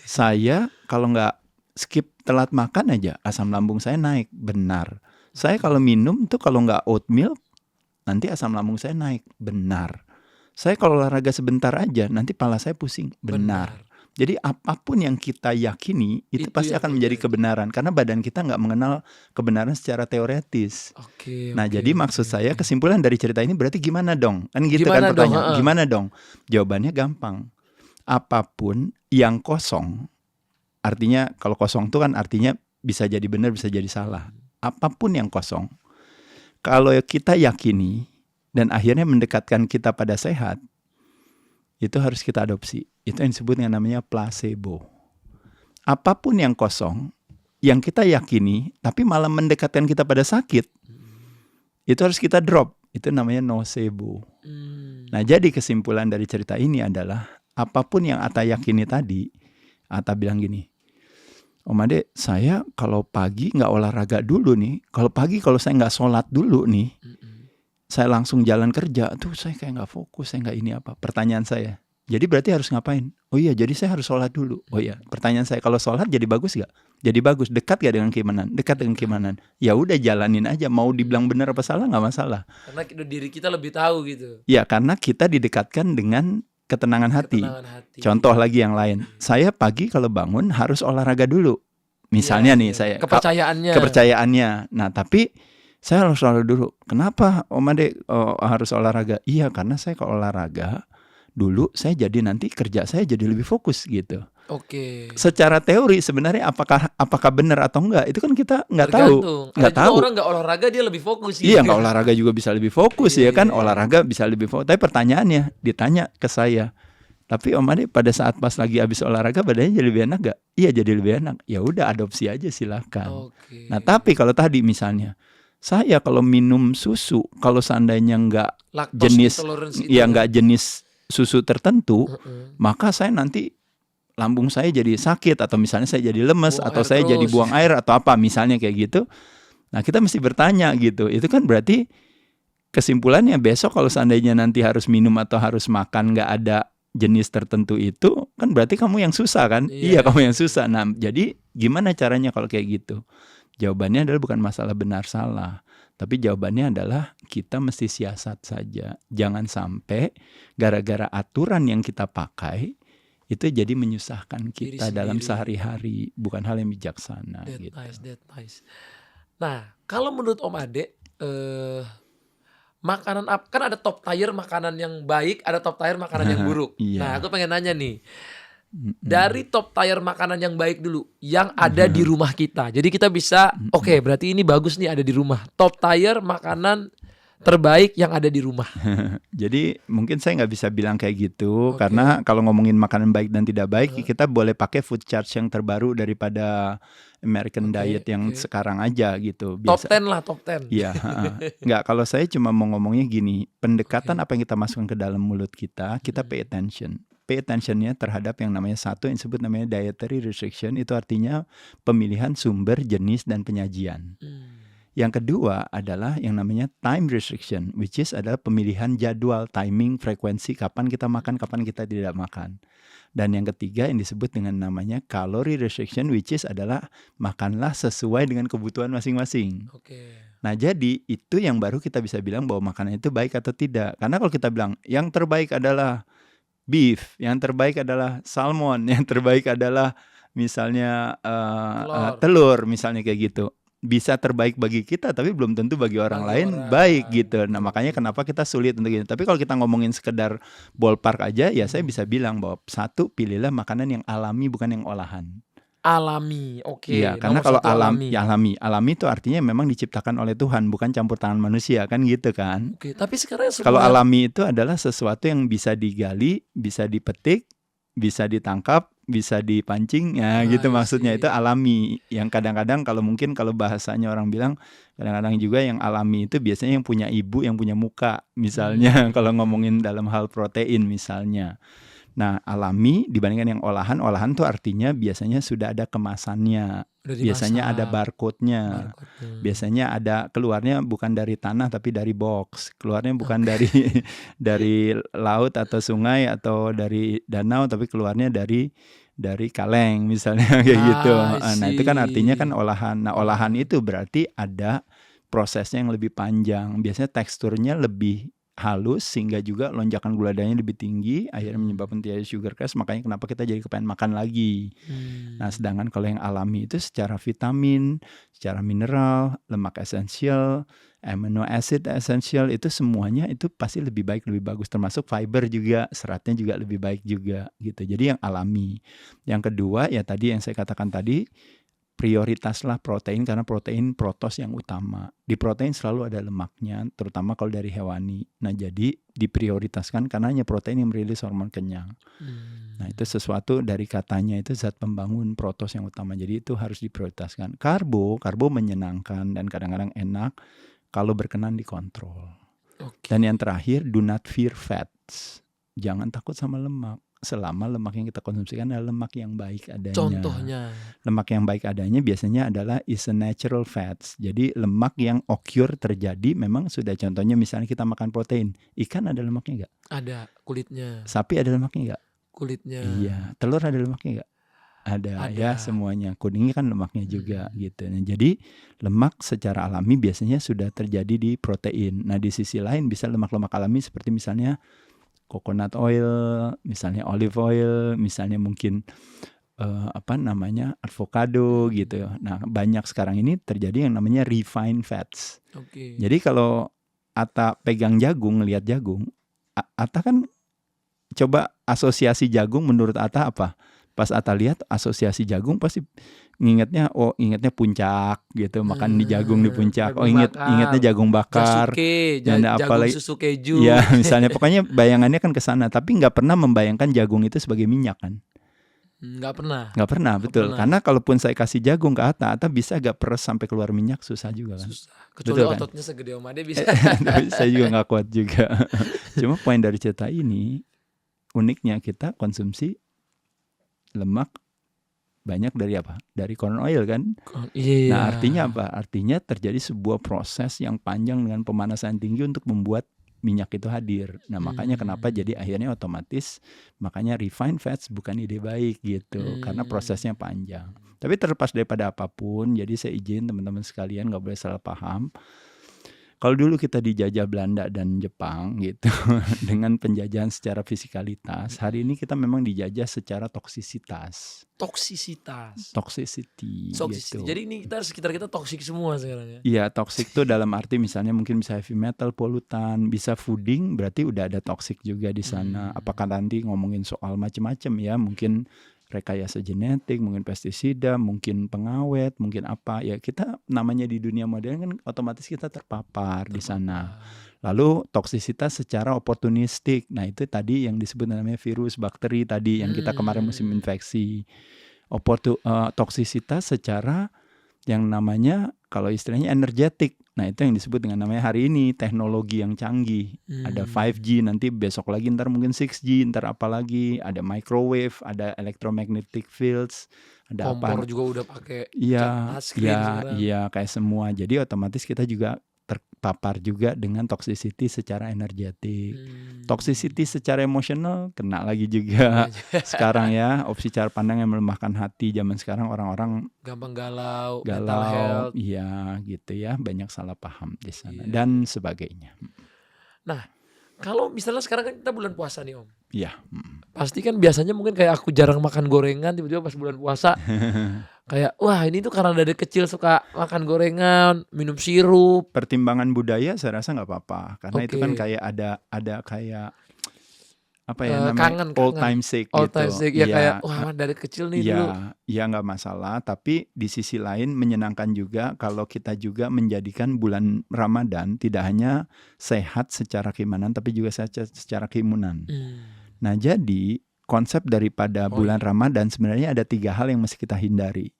Saya kalau nggak skip telat makan aja asam lambung saya naik, benar. Saya kalau minum tuh kalau nggak oatmeal nanti asam lambung saya naik, benar. Saya kalau olahraga sebentar aja nanti kepala saya pusing, benar. Jadi apapun yang kita yakini itu pasti akan menjadi kebenaran, karena badan kita nggak mengenal kebenaran secara teoretis. Jadi maksud saya kesimpulan dari cerita ini berarti gimana dong? Kan gitu kan pertanyaan. Gimana dong? Jawabannya gampang. Apapun yang kosong, artinya kalau kosong itu kan artinya bisa jadi benar, bisa jadi salah. Apapun yang kosong, kalau kita yakini dan akhirnya mendekatkan kita pada sehat, itu harus kita adopsi. Itu yang disebut yang namanya placebo. Apapun yang kosong, yang kita yakini, tapi malah mendekatkan kita pada sakit, itu harus kita drop. Itu namanya nocebo. Nah, jadi kesimpulan dari cerita ini adalah, apapun yang Atta yakini tadi, Atta bilang gini, Om Ade, saya kalau pagi nggak olahraga dulu nih, kalau saya nggak sholat dulu nih, saya langsung jalan kerja, tuh saya kayak nggak fokus, saya nggak ini apa. Pertanyaan saya, jadi berarti harus ngapain? Oh iya, jadi saya harus sholat dulu. Oh iya, pertanyaan saya, kalau sholat jadi bagus gak? Jadi bagus, dekat gak dengan keimanan? Dekat dengan keimanan. Ya udah jalanin aja, mau dibilang benar apa salah nggak masalah. Karena diri kita lebih tahu gitu. Ya, karena kita didekatkan dengan ketenangan hati. Contoh lagi yang lain, saya pagi kalau bangun harus olahraga dulu. Misalnya nih saya kepercayaannya. Nah, tapi saya harus olahraga dulu. Kenapa Om Ade harus olahraga? Iya, karena saya kalau olahraga dulu, saya jadi nanti kerja saya jadi lebih fokus gitu. Secara teori sebenarnya apakah benar atau enggak itu kan kita nggak tahu. Nggak tahu. Orang nggak olahraga dia lebih fokus. Iya, nggak olahraga juga bisa lebih fokus ya kan. Olahraga bisa lebih fokus. Tapi pertanyaannya ditanya ke saya, tapi Om Ade pada saat pas lagi habis olahraga badannya jadi lebih enak gak? Iya, jadi lebih enak. Ya udah, adopsi aja silakan. Nah, tapi kalau tadi misalnya saya kalau minum susu, kalau seandainya nggak jenis, ya nggak jenis susu tertentu, maka saya nanti lambung saya jadi sakit, atau misalnya saya jadi lemes, atau saya jadi buang air atau apa misalnya kayak gitu. Nah, kita mesti bertanya gitu. Itu kan berarti kesimpulannya besok kalau seandainya nanti harus minum atau harus makan nggak ada jenis tertentu itu, kan berarti kamu yang susah kan? Iya, kamu yang susah. Nah, jadi gimana caranya kalau kayak gitu? Jawabannya adalah bukan masalah benar salah, tapi jawabannya adalah kita mesti siasat saja. Jangan sampai gara-gara aturan yang kita pakai itu jadi menyusahkan kita dalam sehari-hari, bukan hal yang bijaksana. That nice. Nah, kalau menurut Om Ade, makanan kan ada top tier makanan yang baik, ada top tier makanan yang buruk. Nah, aku pengen nanya nih, dari top tier makanan yang baik dulu, yang ada di rumah kita. Jadi kita bisa, oke, berarti ini bagus nih ada di rumah. Top tier makanan terbaik yang ada di rumah. Jadi mungkin saya nggak bisa bilang kayak gitu, karena kalau ngomongin makanan baik dan tidak baik, kita boleh pakai food chart yang terbaru daripada American Diet yang sekarang aja gitu. Biasa. Top 10 lah, top 10. Iya, nggak, kalau saya cuma mau ngomongnya gini, pendekatan apa yang kita masukkan ke dalam mulut kita pay attention. Pay attention-nya terhadap yang namanya satu yang disebut namanya dietary restriction, itu artinya pemilihan sumber, jenis, dan penyajian. Yang kedua adalah yang namanya time restriction, which is adalah pemilihan jadwal, timing, frekuensi, kapan kita makan, kapan kita tidak makan. Dan yang ketiga yang disebut dengan namanya calorie restriction, which is adalah makanlah sesuai dengan kebutuhan masing-masing. Nah, jadi itu yang baru kita bisa bilang bahwa makanan itu baik atau tidak. Karena kalau kita bilang yang terbaik adalah beef, yang terbaik adalah salmon, yang terbaik adalah misalnya telur misalnya kayak gitu. Bisa terbaik bagi kita, tapi belum tentu bagi orang lain baik gitu. Nah, makanya kenapa kita sulit untuk ini. Tapi kalau kita ngomongin sekedar ballpark aja, ya saya bisa bilang bahwa satu, pilihlah makanan yang alami, bukan yang olahan. Alami, Iya, karena kalau alami itu artinya memang diciptakan oleh Tuhan, bukan campur tangan manusia, kan gitu kan. Tapi sekarang kalau alami itu adalah sesuatu yang bisa digali, bisa dipetik, bisa ditangkap, bisa dipancing, ya gitu maksudnya. Itu alami. Yang kadang-kadang kalau bahasanya orang bilang, kadang-kadang juga yang alami itu biasanya yang punya ibu, yang punya muka misalnya. Kalau ngomongin dalam hal protein misalnya. Nah, alami dibandingkan yang olahan tuh artinya biasanya sudah ada kemasannya. Udah Biasanya ada dimasak, barcode-nya. barcode-nya. Biasanya ada keluarnya bukan dari tanah tapi dari box. Keluarnya bukan dari laut atau sungai atau dari danau tapi keluarnya dari kaleng misalnya kayak gitu. I Nah, itu kan artinya see. kan olahan. Nah, olahan itu berarti ada prosesnya yang lebih panjang. Biasanya teksturnya lebih halus sehingga juga lonjakan gula darahnya lebih tinggi, akhirnya menyebabkan terjadi sugar crash. Makanya kenapa kita jadi kepengen makan lagi. Nah, sedangkan kalau yang alami itu secara vitamin, secara mineral, lemak esensial, amino acid esensial, itu semuanya itu pasti lebih baik, lebih bagus. Termasuk fiber juga, seratnya juga lebih baik juga gitu. Jadi yang alami. Yang kedua ya tadi yang saya katakan tadi, prioritaslah protein karena protein protos yang utama. Di protein selalu ada lemaknya, terutama kalau dari hewani. Nah, jadi diprioritaskan karena hanya protein yang merilis hormon kenyang. Nah, itu sesuatu dari katanya itu zat pembangun protos yang utama. Jadi itu harus diprioritaskan. Karbo menyenangkan dan kadang-kadang enak kalau berkenan dikontrol. Dan yang terakhir, do not fear fats. Jangan takut sama lemak. Selama lemak yang kita konsumsikan adalah lemak yang baik adanya. Contohnya, lemak yang baik adanya biasanya adalah is a natural fats. Jadi lemak yang occur terjadi memang sudah, contohnya misalnya kita makan protein. Ikan ada lemaknya nggak? ada kulitnya, Sapi ada lemaknya nggak? kulitnya. Iya. Telur ada lemaknya nggak? Ada ya, semuanya. Kuningnya kan lemaknya juga gitu. Nah, jadi lemak secara alami biasanya sudah terjadi di protein. Nah, di sisi lain bisa lemak-lemak alami seperti misalnya coconut oil, misalnya olive oil, misalnya mungkin avocado gitu. Nah, banyak sekarang ini terjadi yang namanya refined fats. Jadi kalau Ata pegang jagung, lihat jagung, Ata kan coba asosiasi jagung menurut Ata apa? Pas Ata lihat asosiasi jagung pasti ingatnya puncak gitu, makan di jagung di puncak. Ingatnya jagung bakar. Jagung susu keju. Ya, misalnya pokoknya bayangannya kan ke sana, tapi nggak pernah membayangkan jagung itu sebagai minyak kan? Nggak pernah, betul. Karena kalaupun saya kasih jagung ke Ata bisa gak peres sampai keluar minyak, susah juga kan? Susah. Kecuali betul, ototnya kan? Segede Om Ade bisa. Saya juga nggak kuat juga. Cuma poin dari cerita ini, uniknya kita konsumsi lemak banyak dari apa? Dari corn oil kan? Iya. Nah, artinya apa? Artinya terjadi sebuah proses yang panjang dengan pemanasan tinggi untuk membuat minyak itu hadir. Nah, makanya kenapa jadi akhirnya otomatis makanya refined fats bukan ide baik gitu, karena prosesnya panjang. Tapi terlepas daripada apapun, jadi saya izin teman-teman sekalian nggak boleh salah paham. Kalau dulu kita dijajah Belanda dan Jepang gitu dengan penjajahan secara fisikalitas, hari ini kita memang dijajah secara toksisitas. Toxicity gitu. Jadi ini sekitar kita toksik semua sekarang ya. Iya, toksik tuh dalam arti misalnya mungkin bisa heavy metal, polutan, bisa fooding, berarti udah ada toksik juga di sana. Apakah nanti ngomongin soal macam-macam ya, mungkin rekayasa genetik, mungkin pestisida, mungkin pengawet, mungkin apa ya, kita namanya di dunia modern kan otomatis kita terpapar di sana. Lalu toksisitas secara oportunistik, nah itu tadi yang disebut namanya virus, bakteri tadi yang kita kemarin musim infeksi. Toksisitas secara yang namanya kalau istilahnya energetik. Nah, itu yang disebut dengan namanya hari ini teknologi yang canggih. Ada 5G, nanti besok lagi ntar mungkin 6G, ntar apa lagi, ada microwave, ada electromagnetic fields, ada kompor juga udah pakai iya kayak semua. Jadi otomatis kita juga terpapar juga dengan toxicity secara energetik. Toxicity secara emosional kena lagi juga. Sekarang ya, opsi cara pandang yang melemahkan hati zaman sekarang, orang-orang gampang galau, mental health. Iya gitu ya, banyak salah paham di sana dan sebagainya. Nah, kalau misalnya sekarang kan kita bulan puasa nih Om. Iya. Pasti kan biasanya mungkin kayak aku jarang makan gorengan, tiba-tiba pas bulan puasa kayak wah ini tuh karena dari kecil suka makan gorengan, minum sirup. Pertimbangan budaya saya rasa nggak apa-apa, karena itu kan kayak ada kayak apa ya namanya old time sick gitu. Ya kayak wah dari kecil nih dulu. Iya nggak masalah, tapi di sisi lain menyenangkan juga kalau kita juga menjadikan bulan Ramadan tidak hanya sehat secara keimanan tapi juga sehat secara keimunan. Nah, jadi konsep daripada bulan Ramadan sebenarnya ada 3 hal yang mesti kita hindari.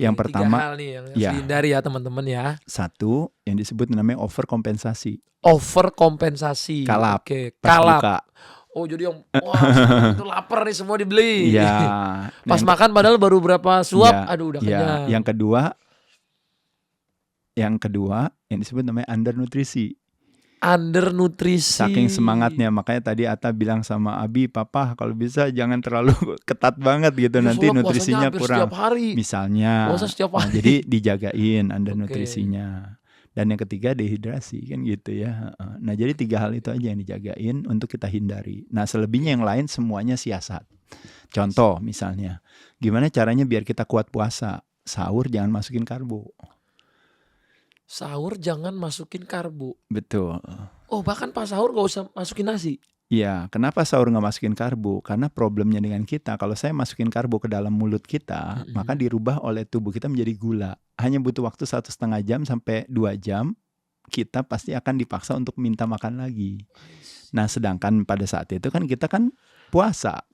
Yang pertama 3 hal nih yang dihindari ya teman-teman ya. 1 yang disebut namanya overkompensasi. Overkompensasi. Kalap. Kalap. Oh jadi yang wah itu lapar nih semua dibeli. Iya. Pas Yang makan padahal baru berapa suap, ya, aduh udah ya. kenyang. Yang kedua yang disebut namanya undernutrisi. Undernutrisi. Saking semangatnya, makanya tadi Atta bilang sama Abi, Papa kalau bisa jangan terlalu ketat banget gitu, Ya, nanti soalnya puasanya nutrisinya hampir kurang. setiap hari. Misalnya, Puasa setiap nah, hari. jadi dijagain Oke. undernutrisinya. Dan yang ketiga dehidrasi kan gitu ya. Nah jadi 3 hal itu aja yang dijagain untuk kita hindari. Nah selebihnya yang lain semuanya siasat. Contoh misalnya, gimana caranya biar kita kuat puasa? Sahur jangan masukin karbo. Sahur jangan masukin karbo. Betul. Oh bahkan pas sahur gak usah masukin nasi. Iya, kenapa sahur nggak masukin karbo? Karena problemnya dengan kita, kalau saya masukin karbo ke dalam mulut kita, maka dirubah oleh tubuh kita menjadi gula. Hanya butuh waktu 1,5 jam sampai 2 jam, kita pasti akan dipaksa untuk minta makan lagi. Nah, sedangkan pada saat itu kan kita kan puasa.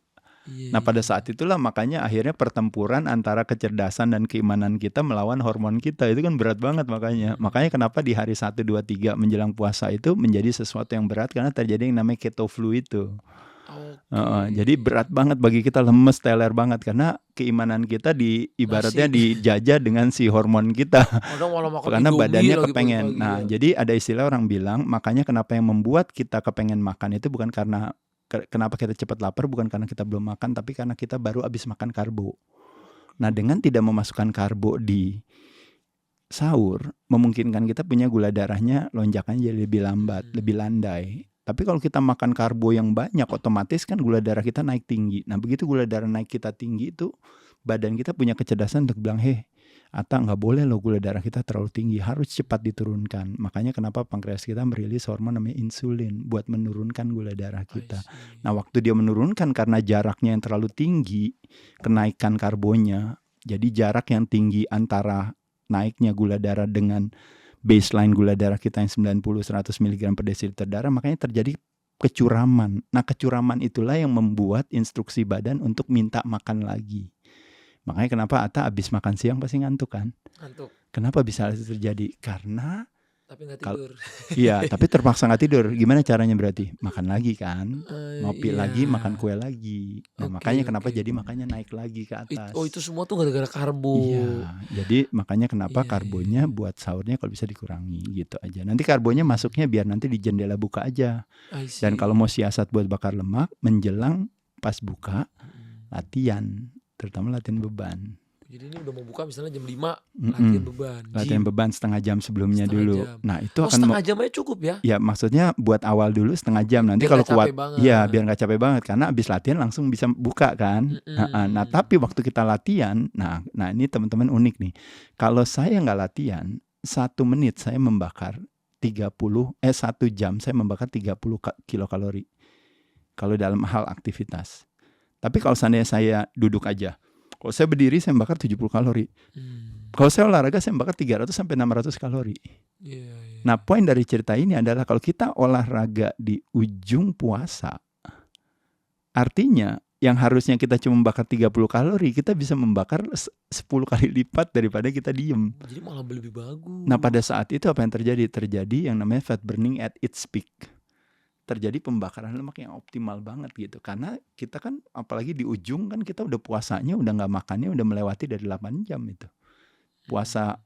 Nah, pada saat itulah makanya akhirnya pertempuran antara kecerdasan dan keimanan kita melawan hormon kita. Itu kan berat banget makanya. Makanya kenapa di hari 1, 2, 3 menjelang puasa itu menjadi sesuatu yang berat karena terjadi yang namanya keto flu itu. Jadi berat banget bagi kita, lemes, teler banget karena keimanan kita ibaratnya dijajah dengan si hormon kita. Karena badannya kepengen. Nah, jadi ada istilah orang bilang, makanya kenapa yang membuat kita kepengen makan itu bukan karena kenapa kita cepat lapar, bukan karena kita belum makan, tapi karena kita baru habis makan karbo. Nah, dengan tidak memasukkan karbo di sahur, memungkinkan kita punya gula darahnya lonjakannya jadi lebih lambat, lebih landai. Tapi kalau kita makan karbo yang banyak, otomatis kan gula darah kita naik tinggi. Nah, begitu gula darah naik kita tinggi itu, badan kita punya kecerdasan untuk bilang, Atta nggak boleh loh gula darah kita terlalu tinggi, harus cepat diturunkan. Makanya kenapa pankreas kita merilis hormon namanya insulin buat menurunkan gula darah kita. Nah waktu dia menurunkan karena jaraknya yang terlalu tinggi, kenaikan karbonya, jadi jarak yang tinggi antara naiknya gula darah dengan baseline gula darah kita yang 90-100 mg per desiliter darah, makanya terjadi kecuraman. Nah kecuraman itulah yang membuat instruksi badan untuk minta makan lagi. Makanya kenapa Atta abis makan siang pasti ngantuk kan? Ngantuk. Kenapa bisa itu terjadi? Karena tapi nggak tidur. Iya, tapi terpaksa nggak tidur. Gimana caranya berarti? Makan lagi kan? Ngopi lagi, makan kue lagi. Nah, makanya kenapa jadi makanya naik lagi ke atas. Itu semua tuh gara-gara karbo. Iya, jadi makanya kenapa karbonya buat sahurnya kalau bisa dikurangi gitu aja. Nanti karbonya masuknya biar nanti di jendela buka aja. Dan kalau mau siasat buat bakar lemak, menjelang pas buka, latihan. Terutama latihan beban. Jadi ini udah mau buka misalnya jam 5 latihan beban. Latihan beban setengah jam sebelumnya dulu. Nah itu akan setengah jam aja cukup ya? Ya maksudnya buat awal dulu setengah jam. Nanti biar kalau kuat, ya biar nggak capek banget. Karena abis latihan langsung bisa buka kan. Nah tapi waktu kita latihan, nah ini teman-teman unik nih. Kalau saya nggak latihan, 1 menit saya membakar 1 jam saya membakar 30 kilokalori. Kalau dalam hal aktivitas. Tapi kalau seandainya saya duduk aja, kalau saya berdiri saya membakar 70 kalori. Kalau saya olahraga saya membakar 300 sampai 600 kalori. Nah, poin dari cerita ini adalah kalau kita olahraga di ujung puasa, artinya yang harusnya kita cuma membakar 30 kalori, kita bisa membakar 10 kali lipat daripada kita diem. Jadi malah lebih bagus. Nah, pada saat itu apa yang terjadi? Terjadi yang namanya fat burning at its peak. Terjadi pembakaran lemak yang optimal banget gitu. Karena kita kan apalagi di ujung kan kita udah puasanya, udah gak makannya, udah melewati dari 8 jam itu. Puasa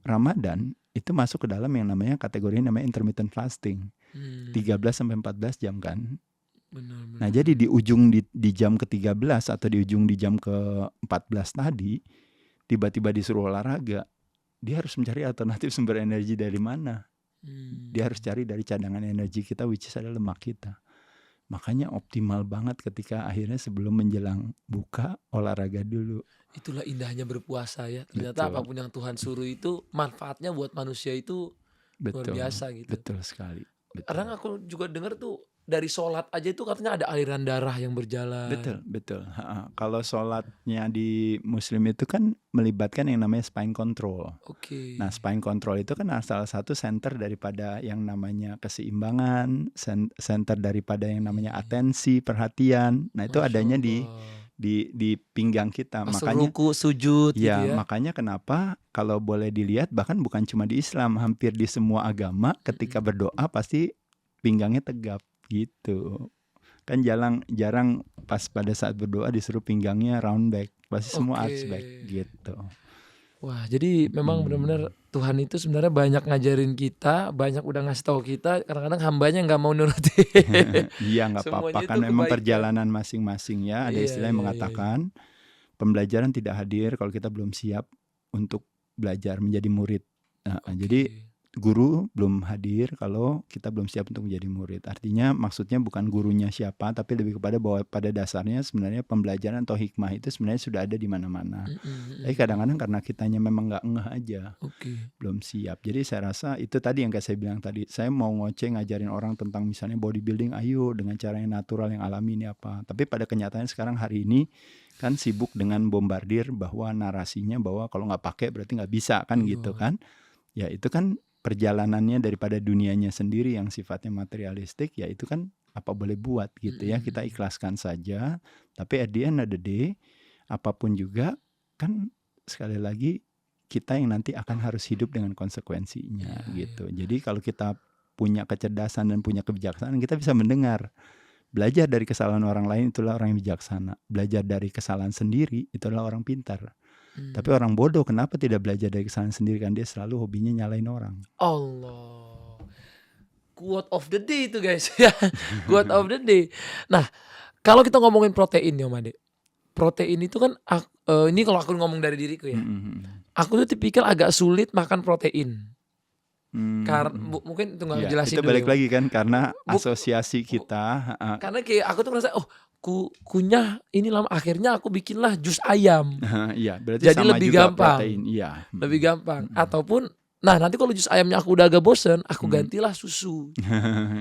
Ramadan itu masuk ke dalam yang namanya kategori namanya intermittent fasting. 13-14 jam kan. Benar. Nah jadi di ujung di jam ke-13 atau di ujung di jam ke-14 tadi, tiba-tiba disuruh olahraga, dia harus mencari alternatif sumber energi dari mana. Dia harus cari dari cadangan energi kita, which is adalah lemak kita. Makanya optimal banget ketika akhirnya sebelum menjelang buka olahraga dulu. Itulah indahnya berpuasa ya. Ternyata apapun yang Tuhan suruh itu manfaatnya buat manusia itu luar biasa gitu. Betul sekali. Karena aku juga dengar tuh dari sholat aja itu katanya ada aliran darah yang berjalan. Betul. Kalau sholatnya di Muslim itu kan melibatkan yang namanya spine control. Nah spine control itu kan salah satu center daripada yang namanya keseimbangan, center daripada yang namanya atensi, perhatian. Nah itu adanya di pinggang kita. Makanya ruku, sujud gitu ya. Makanya kenapa kalau boleh dilihat bahkan bukan cuma di Islam, hampir di semua agama ketika berdoa pasti pinggangnya tegap gitu. Kan jarang pas pada saat berdoa disuruh pinggangnya round back, pasti semua Oke. arch back gitu. Wah, jadi memang benar-benar Tuhan itu sebenarnya banyak ngajarin kita, banyak udah ngasih tahu kita, kadang-kadang hambanya nggak mau nurutin. Iya nggak apa-apa Semuanya kan itu memang kebaikan. perjalanan masing-masing ya. Ada Iya, istilah yang iya, iya. mengatakan pembelajaran tidak hadir kalau kita belum siap untuk belajar menjadi murid. Nah, Oke. jadi guru belum hadir kalau kita belum siap untuk menjadi murid. Artinya maksudnya bukan gurunya siapa, tapi lebih kepada bahwa pada dasarnya sebenarnya pembelajaran atau hikmah itu sebenarnya sudah ada di mana-mana. Tapi kadang-kadang karena kitanya memang nggak ngeh aja, Oke. belum siap. Jadi saya rasa itu tadi yang kayak saya bilang tadi, saya mau ngoceh ngajarin orang tentang misalnya bodybuilding, ayo dengan cara yang natural, yang alami ini apa. Tapi pada kenyataannya sekarang hari ini kan sibuk dengan bombardir bahwa narasinya bahwa kalau nggak pakai berarti nggak bisa kan gitu kan. Ya itu kan perjalanannya daripada dunianya sendiri yang sifatnya materialistik, ya itu kan apa boleh buat gitu ya, kita ikhlaskan saja. Tapi at the end of the day, apapun juga kan sekali lagi kita yang nanti akan harus hidup dengan konsekuensinya gitu. Jadi kalau kita punya kecerdasan dan punya kebijaksanaan, kita bisa mendengar. Belajar dari kesalahan orang lain itulah orang yang bijaksana. Belajar dari kesalahan sendiri itulah orang pintar. Tapi orang bodoh kenapa tidak belajar dari kesalahan sendiri, kan dia selalu hobinya nyalain orang. Allah. Quote of the day itu guys. Ya, quote of the day. Nah, kalau kita ngomongin protein ya Om Ade. Protein itu kan ini kalau aku ngomong dari diriku ya. Aku tuh tipikal agak sulit makan protein. Karena mungkin itu nggak jelasin itu dulu. balik lagi kan karena asosiasi kita. Karena kayak aku tuh ngerasa kunyah ini lama, akhirnya aku bikinlah jus ayam. Iya, berarti Jadi sama lebih juga gampang. protein. Iya. Lebih gampang. Ataupun nanti kalau jus ayamnya aku udah agak bosen, aku gantilah susu.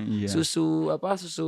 Iya. Susu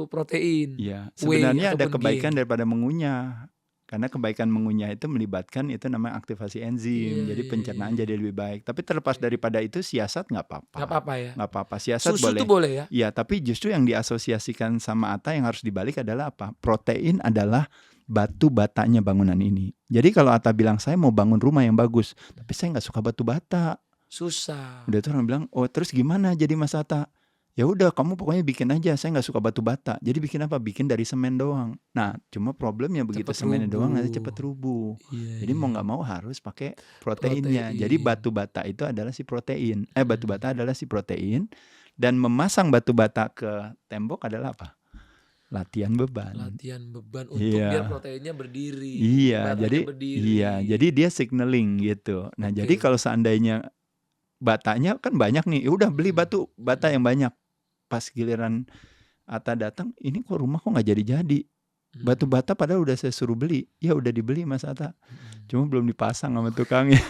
protein. Iya. Whey Sebenarnya ada ataupun kebaikan ghee. daripada mengunyah. Karena kebaikan mengunyah itu melibatkan itu namanya aktivasi enzim. Jadi pencernaan jadi lebih baik. Tapi terlepas daripada itu siasat nggak apa-apa. Nggak apa-apa ya. Nggak apa-apa. Siasat Susu boleh. tuh boleh ya. Iya, tapi justru yang diasosiasikan sama Atta yang harus dibalik adalah apa? Protein adalah batu batanya bangunan ini. Jadi kalau Atta bilang saya mau bangun rumah yang bagus, tapi saya nggak suka batu bata. Susah. Udah tuh orang bilang, oh terus gimana jadi Mas Atta? Ya udah kamu pokoknya bikin aja, saya nggak suka batu bata. Jadi bikin apa? Bikin dari semen doang. Nah cuma problemnya begitu Cepet semennya doang nanti rubuh. cepet rubuh. Iya, Jadi mau nggak mau harus pakai proteinnya. Jadi batu bata itu adalah si protein. Batu bata adalah si protein. Dan memasang batu bata ke tembok adalah apa? Latihan beban. Latihan beban untuk biar proteinnya berdiri. Iya, batanya jadi berdiri. jadi dia signaling gitu. Nah, jadi kalau seandainya batanya kan banyak nih, udah beli batu bata yang banyak. Pas giliran Atta datang, ini kok rumah kok nggak jadi-jadi. Batu bata padahal udah saya suruh beli, ya udah dibeli Mas Atta. Cuma belum dipasang sama tukangnya.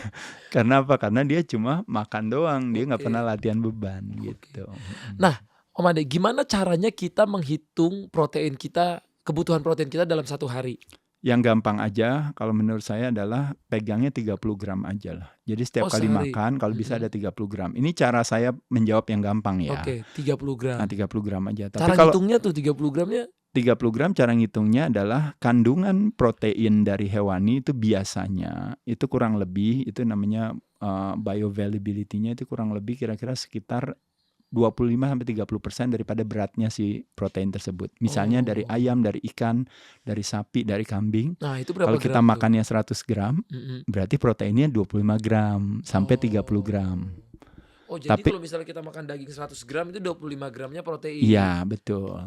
Karena apa? Karena dia cuma makan doang, dia nggak pernah latihan beban gitu. Nah, Om Ade, gimana caranya kita menghitung protein kita, kebutuhan protein kita dalam satu hari? Yang gampang aja kalau menurut saya adalah pegangnya 30 gram aja lah. Jadi setiap kali sehari. makan kalau bisa ada 30 gram. Ini cara saya menjawab yang gampang ya. Oke, 30 gram. Nah, 30 gram aja. Tapi Cara kalau ngitungnya tuh 30 gramnya? 30 gram cara ngitungnya adalah kandungan protein dari hewani itu biasanya itu kurang lebih, itu namanya bioavailability-nya itu kurang lebih kira-kira sekitar 25-30% daripada beratnya si protein tersebut. Misalnya dari ayam, dari ikan, dari sapi, dari kambing. Nah, itu berapa Kalau kita gram tuh? makannya 100 gram, berarti proteinnya 25 gram sampai 30 gram. Oh, jadi kalau misalnya kita makan daging 100 gram itu 25 gramnya protein. Iya, betul.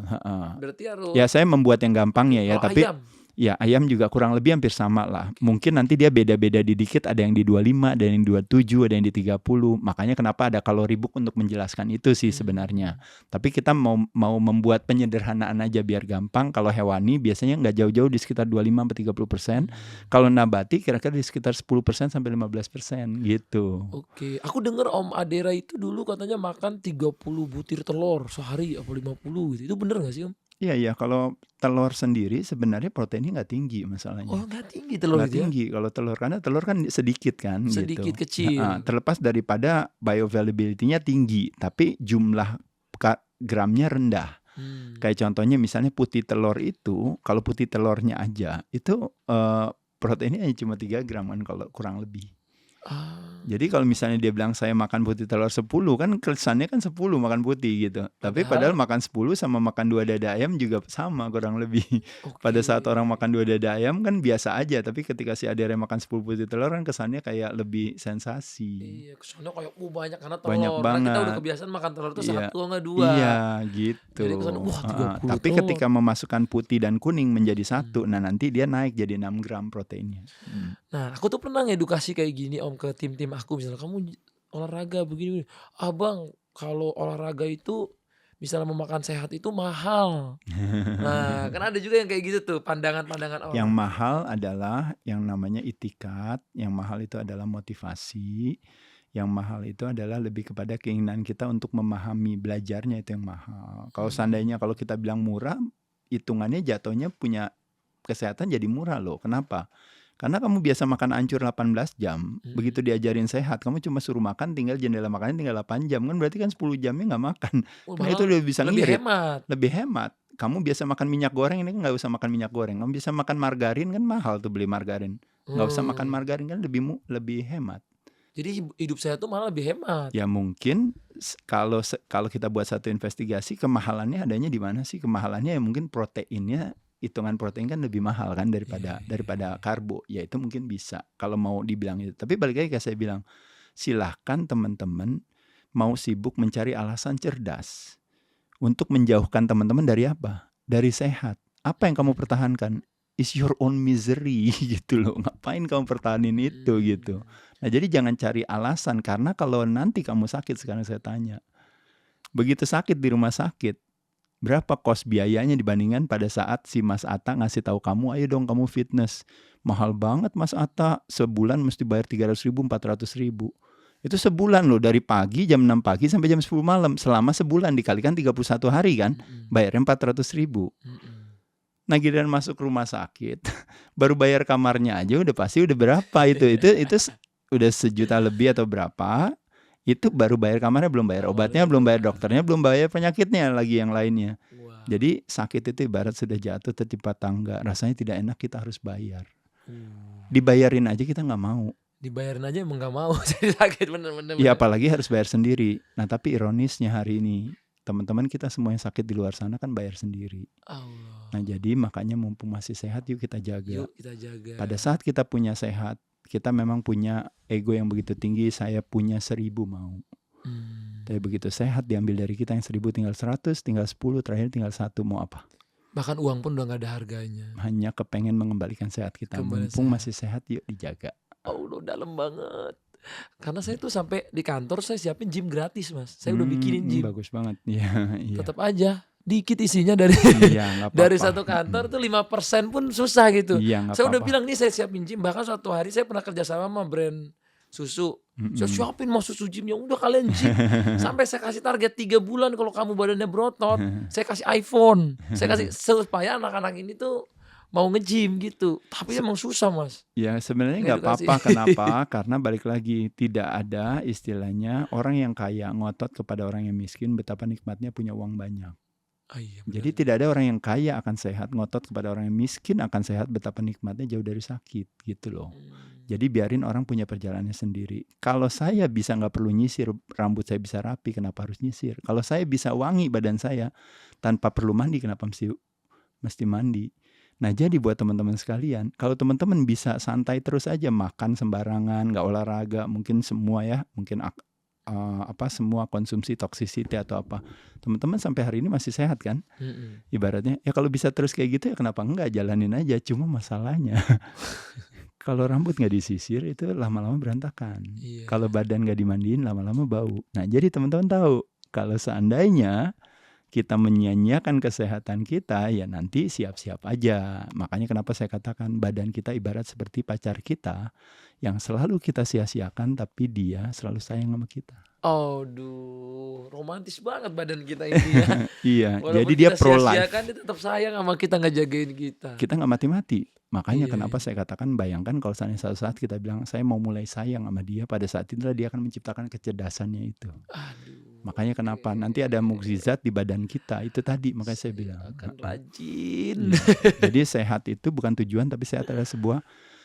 Berarti harus Ya, saya membuat yang gampangnya ya, kalau tapi ayam. ya ayam juga kurang lebih hampir sama lah. Mungkin nanti dia beda-beda dikit, ada yang di 25, ada yang di 27, ada yang di 30. Makanya kenapa ada kalori book untuk menjelaskan itu sih sebenarnya. Tapi kita mau membuat penyederhanaan aja biar gampang. Kalau hewani biasanya nggak jauh-jauh di sekitar 25-30%. Kalau nabati kira-kira di sekitar 10% sampai 15% gitu. Oke, aku dengar Om Adera itu dulu katanya makan 30 butir telur sehari apa 50 gitu. Itu bener gak sih Om? Iya, kalau telur sendiri sebenarnya proteinnya nggak tinggi masalahnya. Oh, nggak tinggi telur Nggak itu ya? tinggi kalau telur, karena telur kan sedikit kan. Sedikit gitu. kecil. Terlepas daripada bioavailability-nya tinggi, tapi jumlah gramnya rendah. Kayak contohnya misalnya putih telur itu, kalau putih telurnya aja itu proteinnya cuma 3 gram kan kalau kurang lebih. Jadi kalau misalnya dia bilang saya makan putih telur 10, kan kesannya kan 10 makan putih gitu. Tapi padahal makan 10 sama makan 2 dada ayam juga sama kurang lebih. Pada saat orang makan 2 dada ayam kan biasa aja, tapi ketika si Adere makan 10 putih telur kan kesannya kayak lebih sensasi. Iya, kesannya kayak banyak karena telur. Banyak Karena kita udah banget. kebiasaan makan telur itu Iya. 1 enggak 2. Iya gitu. Jadi kesannya wah 30 Tapi telur. ketika memasukkan putih dan kuning menjadi satu, nah nanti dia naik jadi 6 gram proteinnya. Nah, aku tuh pernah ngedukasi kayak gini Om ke tim-tim aku, misalnya kamu olahraga begini, Abang kalau olahraga itu misalnya mau makan sehat itu mahal. Nah, kan ada juga yang kayak gitu tuh pandangan-pandangan orang. Yang mahal adalah yang namanya itikat, yang mahal itu adalah motivasi, yang mahal itu adalah lebih kepada keinginan kita untuk memahami, belajarnya itu yang mahal. Kalau seandainya kalau kita bilang murah, hitungannya jatuhnya punya kesehatan jadi murah loh. Kenapa? Karena kamu biasa makan ancur 18 jam, begitu diajarin sehat, kamu cuma suruh makan, tinggal jendela makannya tinggal 8 jam, kan berarti kan 10 jamnya nggak makan. Kan itu lebih bisa ngirit. Lebih hemat. Kamu biasa makan minyak goreng, ini kan nggak usah makan minyak goreng. Kamu bisa makan margarin, kan mahal tuh beli margarin. Nggak usah makan margarin, kan lebih hemat. Jadi hidup saya tuh malah lebih hemat. Ya mungkin kalau kita buat satu investigasi, kemahalannya adanya di mana sih? Kemahalannya ya mungkin proteinnya, hitungan protein kan lebih mahal kan daripada karbo. Ya itu mungkin bisa kalau mau dibilang itu. Tapi balik lagi kayak saya bilang, silahkan teman-teman mau sibuk mencari alasan cerdas untuk menjauhkan teman-teman dari apa? Dari sehat. Apa yang kamu pertahankan? Is your own misery gitu loh. Ngapain kamu pertahanin itu gitu. Nah jadi jangan cari alasan, karena kalau nanti kamu sakit, sekarang saya tanya, begitu sakit di rumah sakit, berapa kos biayanya dibandingkan pada saat si Mas Atta ngasih tahu kamu, ayo dong kamu fitness. Mahal banget Mas Atta, sebulan mesti bayar 300.000, 400.000. Itu sebulan loh, dari pagi jam 6 pagi sampai jam 10 malam. Selama sebulan dikalikan 31 hari kan, bayarnya 400.000. Nah giliran masuk rumah sakit, baru bayar kamarnya aja udah pasti udah berapa itu udah 1 juta lebih atau berapa. Itu baru bayar kamarnya, belum bayar obatnya, belum bayar dokternya, belum bayar penyakitnya lagi yang lainnya. Jadi sakit itu ibarat sudah jatuh tertimpa tangga, rasanya tidak enak, kita harus bayar. Dibayarin aja kita nggak mau. Dibayarin aja emang nggak mau, jadi sakit bener-bener. Ya apalagi harus bayar sendiri. Nah tapi ironisnya hari ini teman-teman kita semua yang sakit di luar sana kan bayar sendiri. Nah jadi makanya mumpung masih sehat, yuk kita jaga. Pada saat kita punya sehat, kita memang punya ego yang begitu tinggi, saya punya 1.000 mau. Tapi begitu sehat diambil dari kita yang 1.000 tinggal 100, tinggal 10, terakhir tinggal 1, mau apa? Bahkan uang pun udah gak ada harganya. Hanya kepengen mengembalikan sehat kita. Mumpung masih sehat, yuk dijaga. Udah dalam banget. Karena saya tuh sampai di kantor saya siapin gym gratis Mas. Saya udah bikinin gym. Bagus banget. Iya. Tetap aja dikit isinya dari dari satu kantor tuh 5% pun susah gitu. Saya udah bilang nih saya siapin gym. Bahkan suatu hari saya pernah kerja sama brand susu. Saya siapin mau susu gymnya, udah kalian gym. Sampai saya kasih target 3 bulan kalau kamu badannya berotot, saya kasih iPhone. Saya kasih supaya anak-anak ini tuh mau nge-gym gitu. Tapi emang susah Mas. Ya sebenarnya gak apa-apa. Kenapa? Karena balik lagi, tidak ada istilahnya orang yang kaya ngotot kepada orang yang miskin betapa nikmatnya punya uang banyak. Iya, jadi tidak ada orang yang kaya akan sehat ngotot kepada orang yang miskin akan sehat betapa nikmatnya jauh dari sakit gitu loh. Jadi biarin orang punya perjalanannya sendiri. Kalau saya bisa gak perlu nyisir, rambut saya bisa rapi, kenapa harus nyisir? Kalau saya bisa wangi badan saya tanpa perlu mandi, kenapa mesti mandi? Nah jadi buat teman-teman sekalian, kalau teman-teman bisa santai terus aja, makan sembarangan, gak olahraga, mungkin semua ya, mungkin semua konsumsi toksisiti atau apa, teman-teman sampai hari ini masih sehat kan? Ibaratnya ya kalau bisa terus kayak gitu ya kenapa enggak, jalanin aja. Cuma masalahnya kalau rambut nggak disisir itu lama-lama berantakan. Kalau badan nggak dimandiin lama-lama bau. Nah jadi teman-teman tahu kalau seandainya kita menyia-nyiakan kesehatan kita, ya nanti siap-siap aja. Makanya kenapa saya katakan badan kita ibarat seperti pacar kita yang selalu kita sia-siakan, tapi dia selalu sayang sama kita. Aduh, romantis banget badan kita ini ya. Iya, walaupun jadi dia pro life. Sia-siakan, dia tetap sayang sama kita, ngejagain kita. Kita nggak mati-mati. Makanya kenapa saya katakan, bayangkan kalau suatu saat kita bilang saya mau mulai sayang sama dia, pada saat itulah dia akan menciptakan kecerdasannya itu. Makanya kenapa nanti ada mukjizat di badan kita itu tadi, makanya saya bilang akan rajin. Jadi sehat itu bukan tujuan, tapi sehat adalah sebuah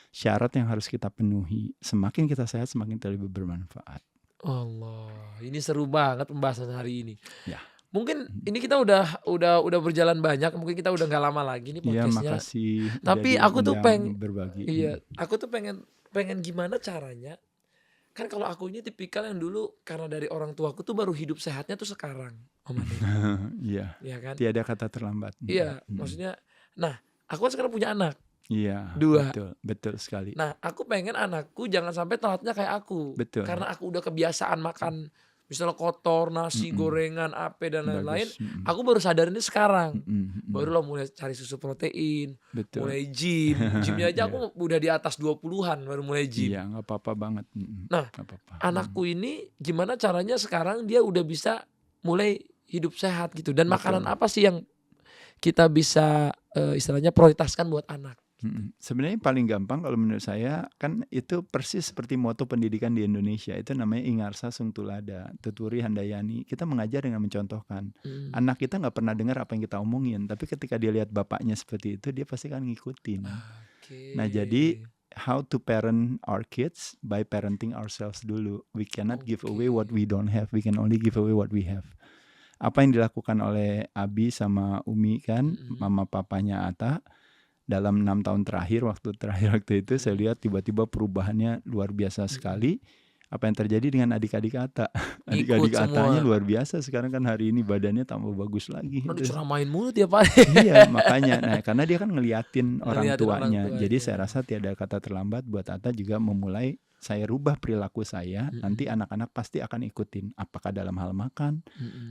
syarat yang harus kita penuhi. Semakin kita sehat, semakin kita lebih bermanfaat. Allah, ini seru banget pembahasan hari ini. Ya. Mungkin ini kita udah berjalan banyak, mungkin kita udah nggak lama lagi nih Iya, podcastnya. makasih. Tapi udah aku tuh diundang berbagi. Iya, aku tuh pengen gimana caranya. Kan kalau aku ini tipikal yang dulu karena dari orang tuaku tuh baru hidup sehatnya tuh sekarang, Om Ade. Iya. Iya kan? Tiada kata terlambat. Iya, maksudnya. Nah, aku kan sekarang punya anak. Iya. 2. Betul sekali. Nah, aku pengen anakku jangan sampai telatnya kayak aku. Betul. Karena aku udah kebiasaan makan misalnya kotor, nasi, gorengan, ape dan lain-lain. Bagus. Aku baru sadar ini sekarang. Mm-mm. Baru lah mulai cari susu protein, Betul. mulai gym. Gymnya aja aku udah di atas 20-an baru mulai gym. Iya, nggak apa-apa banget. Nah, Nggak apa-apa. Anakku ini gimana caranya sekarang dia udah bisa mulai hidup sehat gitu. Dan makanan apa sih yang kita bisa istilahnya prioritaskan buat anak? Sebenarnya paling gampang kalau menurut saya kan itu persis seperti moto pendidikan di Indonesia, itu namanya Ingarsa Sung Tulada, Tuturi Handayani. Kita mengajar dengan mencontohkan. Anak kita nggak pernah dengar apa yang kita omongin, tapi ketika dia lihat bapaknya seperti itu, dia pasti akan ngikutin. Nah, jadi how to parent our kids by parenting ourselves dulu. We cannot give away what we don't have, we can only give away what we have. Apa yang dilakukan oleh Abi sama Umi kan, mama papanya Ata, dalam 6 tahun terakhir, waktu itu saya lihat tiba-tiba perubahannya luar biasa sekali. Apa yang terjadi dengan adik-adik Ata? Adik-adik Atanya luar biasa. Sekarang kan hari ini badannya tambah bagus lagi. Diceramain mulu tiap hari. Iya, makanya. Nah, karena dia kan ngeliatin orang tuanya. Jadi saya rasa tiada kata terlambat buat Ata juga memulai, saya rubah perilaku saya. Nanti anak-anak pasti akan ikutin. Apakah dalam hal makan,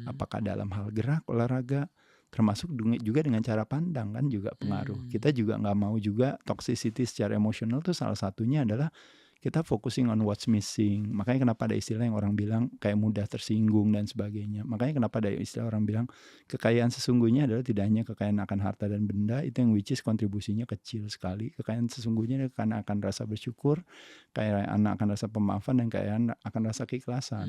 apakah dalam hal gerak, olahraga, termasuk juga dengan cara pandang kan juga pengaruh. Kita juga nggak mau juga toxicity secara emosional tuh salah satunya adalah kita focusing on what's missing. Makanya kenapa ada istilah yang orang bilang kayak mudah tersinggung dan sebagainya. Makanya kenapa ada istilah orang bilang kekayaan sesungguhnya adalah tidak hanya kekayaan akan harta dan benda, itu yang which is kontribusinya kecil sekali. Kekayaan sesungguhnya karena akan rasa bersyukur, kekayaan akan rasa pemaafan, dan kekayaan akan rasa keikhlasan.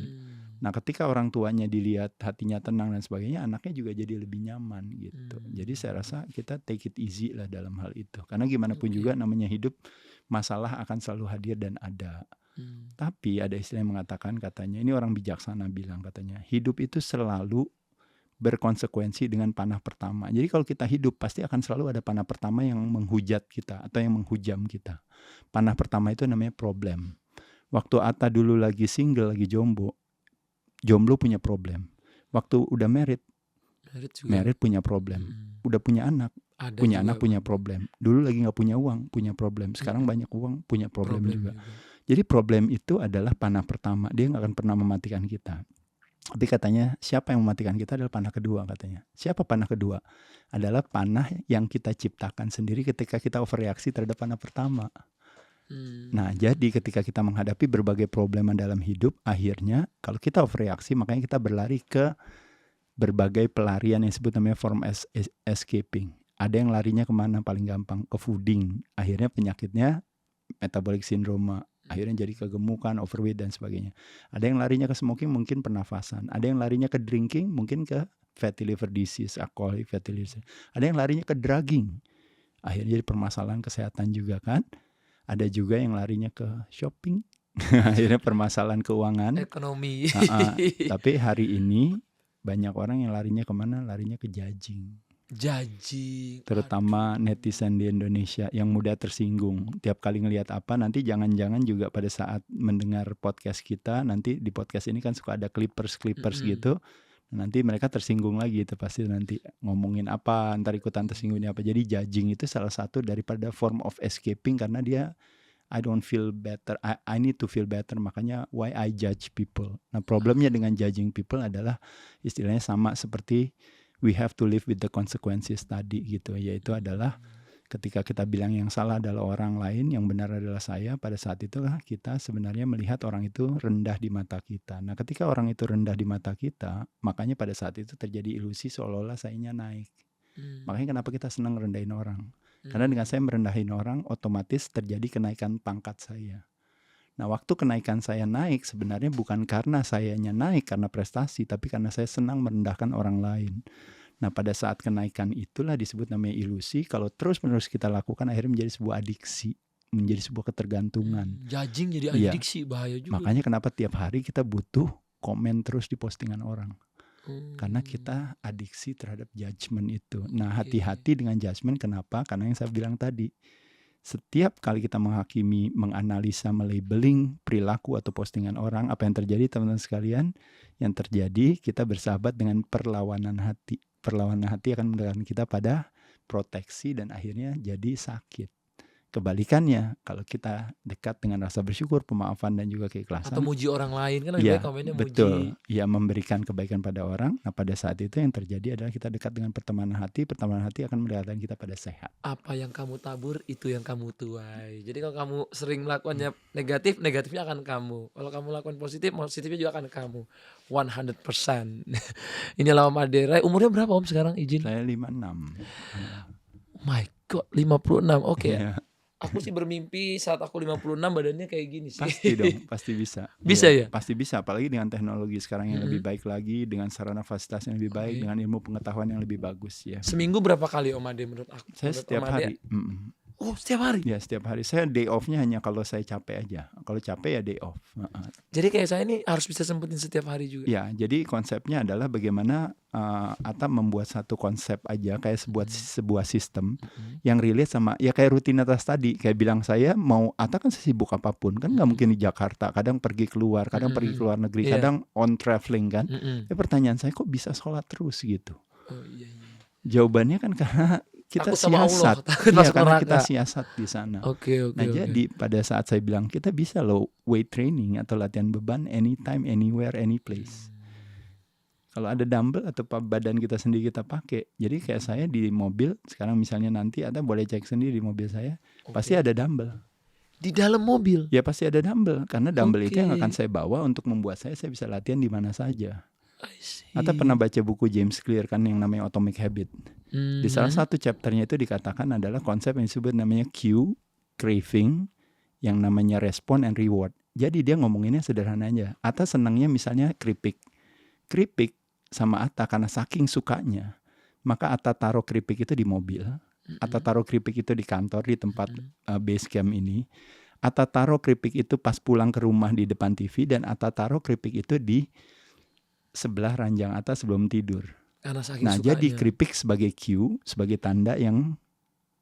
Nah, ketika orang tuanya dilihat hatinya tenang dan sebagainya, anaknya juga jadi lebih nyaman gitu. Jadi saya rasa kita take it easy lah dalam hal itu. Karena gimana pun juga namanya hidup, masalah akan selalu hadir dan ada. Tapi ada istilah yang mengatakan, katanya, ini orang bijaksana bilang, katanya, hidup itu selalu berkonsekuensi dengan panah pertama. Jadi kalau kita hidup pasti akan selalu ada panah pertama yang menghujat kita atau yang menghujam kita. Panah pertama itu namanya problem. Waktu Atta dulu lagi single, lagi jomblo punya problem. Waktu udah married punya problem. Udah punya anak, punya problem. Dulu lagi nggak punya uang, punya problem. Sekarang banyak uang, punya problem juga. Jadi problem itu adalah panah pertama. Dia nggak akan pernah mematikan kita. Tapi katanya siapa yang mematikan kita adalah panah kedua, katanya. Siapa panah kedua? Adalah panah yang kita ciptakan sendiri ketika kita overreaksi terhadap panah pertama. Nah, jadi ketika kita menghadapi berbagai problema dalam hidup, akhirnya kalau kita overreaksi, makanya kita berlari ke berbagai pelarian yang disebut namanya form escaping. Ada yang larinya kemana paling gampang? Ke fooding. Akhirnya penyakitnya metabolic syndrome. Akhirnya jadi kegemukan, overweight dan sebagainya. Ada yang larinya ke smoking, mungkin pernafasan. Ada yang larinya ke drinking, mungkin ke fatty liver disease, alcoholic fatty liver disease. Ada yang larinya ke drugging. Akhirnya jadi permasalahan kesehatan juga kan. Ada juga yang larinya ke shopping. Akhirnya permasalahan keuangan. Ekonomi. Tapi hari ini banyak orang yang larinya kemana? Larinya ke judging. Terutama netizen di Indonesia yang mudah tersinggung. Tiap kali ngelihat apa, nanti jangan-jangan juga pada saat mendengar podcast kita, nanti di podcast ini kan suka ada clippers gitu. Nanti mereka tersinggung lagi itu pasti nanti ngomongin apa, ntar ikutan tersinggung apa. Jadi judging itu salah satu daripada form of escaping, karena dia I don't feel better, I need to feel better, makanya why I judge people. Nah, problemnya dengan judging people adalah istilahnya sama seperti we have to live with the consequences tadi gitu, yaitu adalah ketika kita bilang yang salah adalah orang lain, yang benar adalah saya, pada saat itulah kita sebenarnya melihat orang itu rendah di mata kita. Nah, ketika orang itu rendah di mata kita, makanya pada saat itu terjadi ilusi seolah-olah sayanya naik. Makanya kenapa kita senang rendahin orang. Karena dengan saya merendahin orang, otomatis terjadi kenaikan pangkat saya. Nah, waktu kenaikan saya naik, sebenarnya bukan karena sayanya naik karena prestasi, tapi karena saya senang merendahkan orang lain. Nah, pada saat kenaikan itulah disebut namanya ilusi. Kalau terus-menerus kita lakukan, akhirnya menjadi sebuah adiksi. menjadi sebuah ketergantungan. Judging jadi Iya. adiksi, bahaya juga. Makanya kenapa tiap hari kita butuh komen terus di postingan orang. Karena kita adiksi terhadap judgement itu. Nah, hati-hati dengan judgement. Kenapa? Karena yang saya bilang tadi, setiap kali kita menghakimi, menganalisa, melabeling perilaku atau postingan orang, apa yang terjadi teman-teman sekalian? Yang terjadi kita bersahabat dengan perlawanan hati. Perlawanan hati akan mendekatkan kita pada proteksi dan akhirnya jadi sakit. Kebalikannya, kalau kita dekat dengan rasa bersyukur, pemaafan dan juga keikhlasan, Atau muji orang lain kan lebih ya, baik komennya betul. muji. Ya, memberikan kebaikan pada orang. Nah, pada saat itu yang terjadi adalah kita dekat dengan pertemanan hati. Pertemanan hati akan mendekatkan kita pada sehat. Apa yang kamu tabur itu yang kamu tuai. Jadi kalau kamu sering melakukannya negatif, negatifnya akan kamu. Kalau kamu lakukan positif, positifnya juga akan kamu. 100%. Inilah Om Ade Rai. Umurnya berapa Om sekarang izin? Saya 56. My God, 56. Oke. Ya, Aku sih bermimpi saat aku 56 badannya kayak gini sih. pasti dong, pasti bisa. Bisa ya? Pasti bisa, apalagi dengan teknologi sekarang yang lebih baik lagi, dengan sarana fasilitas yang lebih baik, Oke. dengan ilmu pengetahuan yang lebih bagus ya. Seminggu berapa kali Om Ade menurut aku? Saya Menurut setiap Om Ade? hari. Oh, setiap hari. Ya, setiap hari. Saya day off-nya hanya kalau saya capek aja. Kalau capek ya day off. Jadi kayak saya ini harus bisa sempetin setiap hari juga. Ya, jadi konsepnya adalah bagaimana Atta membuat satu konsep aja kayak sebuah sistem yang relate sama ya kayak rutinitas tadi. Kayak bilang saya mau Atta kan sesibuk apapun kan nggak mungkin di Jakarta. Kadang pergi keluar, kadang pergi ke luar negeri, Iya. kadang on traveling kan. Mm-mm. Ya pertanyaan saya kok bisa sholat terus gitu? Oh iya. Jawabannya kan karena kita Takut sama Allah, siasat. takut Iya, masuk karena neraka. kita siasat di sana. Oke. Nah, jadi pada saat saya bilang kita bisa loh weight training atau latihan beban anytime, anywhere, any place. Kalau ada dumbbell atau badan kita sendiri kita pakai. Jadi kayak saya di mobil sekarang misalnya nanti Anda boleh cek sendiri di mobil saya, pasti ada dumbbell. Di dalam mobil. Ya pasti ada dumbbell karena dumbbell itu yang Oke. akan saya bawa untuk membuat saya bisa latihan di mana saja. I see. Atau pernah baca buku James Clear kan yang namanya Atomic Habit. Di salah satu chapternya itu dikatakan adalah konsep yang disebut namanya cue, craving, yang namanya respond and reward. Jadi dia ngomonginnya sederhana aja. Atta senangnya misalnya keripik. Keripik sama Atta karena saking sukanya, maka Atta taruh keripik itu di mobil. Atta taruh keripik itu di kantor, di tempat base camp ini. Atta taruh keripik itu pas pulang ke rumah di depan TV. Dan Atta taruh keripik itu di sebelah ranjang Atta sebelum tidur. Karena saking Nah, sukanya. jadi keripik sebagai cue, sebagai tanda yang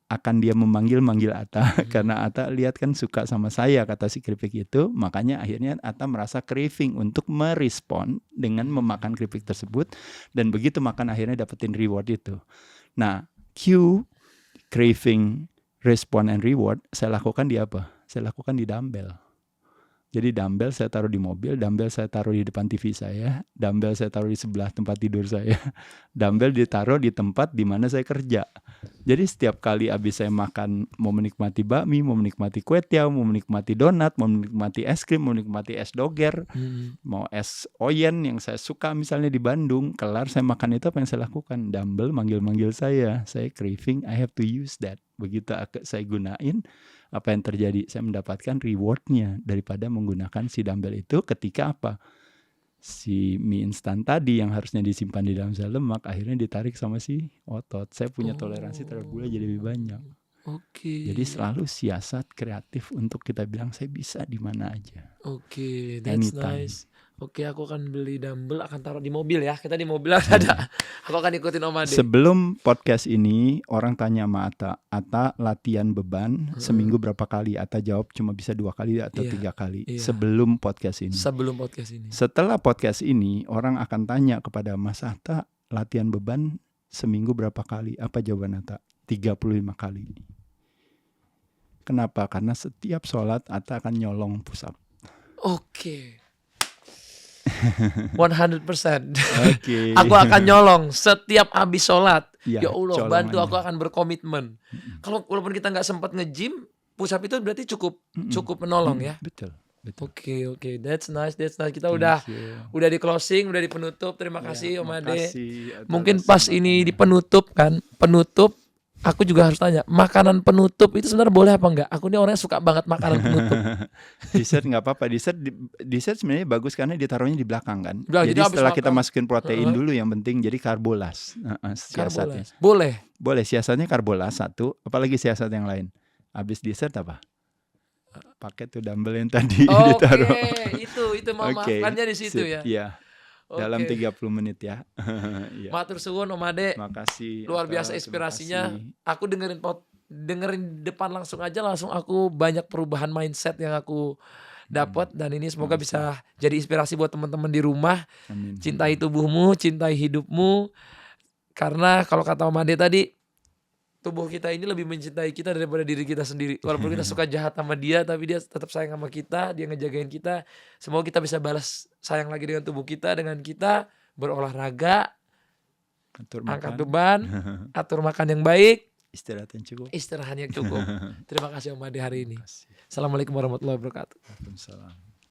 akan dia memanggil Atta. Karena Atta lihat kan suka sama saya, kata si keripik itu. Makanya akhirnya Atta merasa craving untuk merespon dengan memakan keripik tersebut. Dan begitu makan akhirnya dapetin reward itu. Nah, cue, craving, respond and reward saya lakukan di apa? Saya lakukan di dumbbell. Jadi dumbbell saya taruh di mobil, dumbbell saya taruh di depan TV saya, dumbbell saya taruh di sebelah tempat tidur saya, dumbbell ditaruh di tempat di mana saya kerja. Jadi setiap kali habis saya makan, mau menikmati bakmi, mau menikmati kue tiaw, mau menikmati donat, mau menikmati es krim, mau menikmati es doger, mau es oyen yang saya suka misalnya di Bandung, kelar saya makan itu apa yang saya lakukan? Dumbbell manggil-manggil saya craving, I have to use that. Begitu saya gunain, apa yang terjadi? Saya mendapatkan rewardnya daripada menggunakan si dumbbell itu ketika apa? Si mie instan tadi yang harusnya disimpan di dalam sel lemak akhirnya ditarik sama si otot. Saya punya toleransi terhadap gula jadi lebih banyak. Oke. Jadi selalu siasat kreatif untuk kita bilang saya bisa di mana aja. Oke, that's Anytime. nice. Oke, aku akan beli dumbbell, akan taruh di mobil ya. Kita di mobil ada. Aku akan ikutin Om Ade. Sebelum podcast ini orang tanya sama Atta latihan beban seminggu berapa kali? Atta jawab cuma bisa 2 kali atau Iya, 3 kali iya. sebelum podcast ini. Sebelum podcast ini. Setelah podcast ini orang akan tanya kepada Mas Atta latihan beban seminggu berapa kali? Apa jawaban Atta? 35 kali. Kenapa? Karena setiap sholat Atta akan nyolong push up. Oke. 100%. Oke. Aku akan nyolong setiap habis sholat. Iya, Ya Allah, colong bantu aja. aku akan berkomitmen. Kalau walaupun kita nggak sempat nge-gym, push up itu berarti cukup menolong ya. Betul. Oke, that's nice. Kita udah di closing, udah di penutup. Terima kasih Om Ade. Mungkin pas ini di penutup kan, aku juga harus tanya, makanan penutup itu sebenarnya boleh apa enggak? Aku ini orangnya suka banget makanan penutup. Dessert nggak apa-apa. Dessert sebenarnya bagus karena ditaruhnya di belakang kan. Jadi Jadi habis setelah kita makan, masukin protein dulu yang penting jadi karbolas. Siasatnya. Karbolas. Boleh. Boleh siasatnya karbolas satu. Apalagi siasat yang lain. Habis dessert apa? pakai tuh dumbbell yang tadi Oke, ditaruh. itu memaafkannya di situ sip, ya. iya. Dalam Oke. 30 menit ya. Iya. Matur suwun Om Ade. Makasih. Luar Ata, biasa terima inspirasinya. kasih. Aku dengerin depan langsung aku banyak perubahan mindset yang aku dapat dan ini semoga bisa jadi inspirasi buat teman-teman di rumah. Amin. Cintai tubuhmu, cintai hidupmu. Karena kalau kata Om Ade tadi, tubuh kita ini lebih mencintai kita daripada diri kita sendiri. Walaupun kita suka jahat sama dia, tapi dia tetap sayang sama kita, dia ngejagain kita. Semoga kita bisa balas sayang lagi dengan tubuh kita, dengan kita berolahraga, Atur angkat makan. beban, atur makan yang baik, Istirahat yang cukup. istirahat yang cukup. Terima kasih Om Ade hari ini. Terima kasih. Assalamualaikum warahmatullahi wabarakatuh. Waalaikumsalam.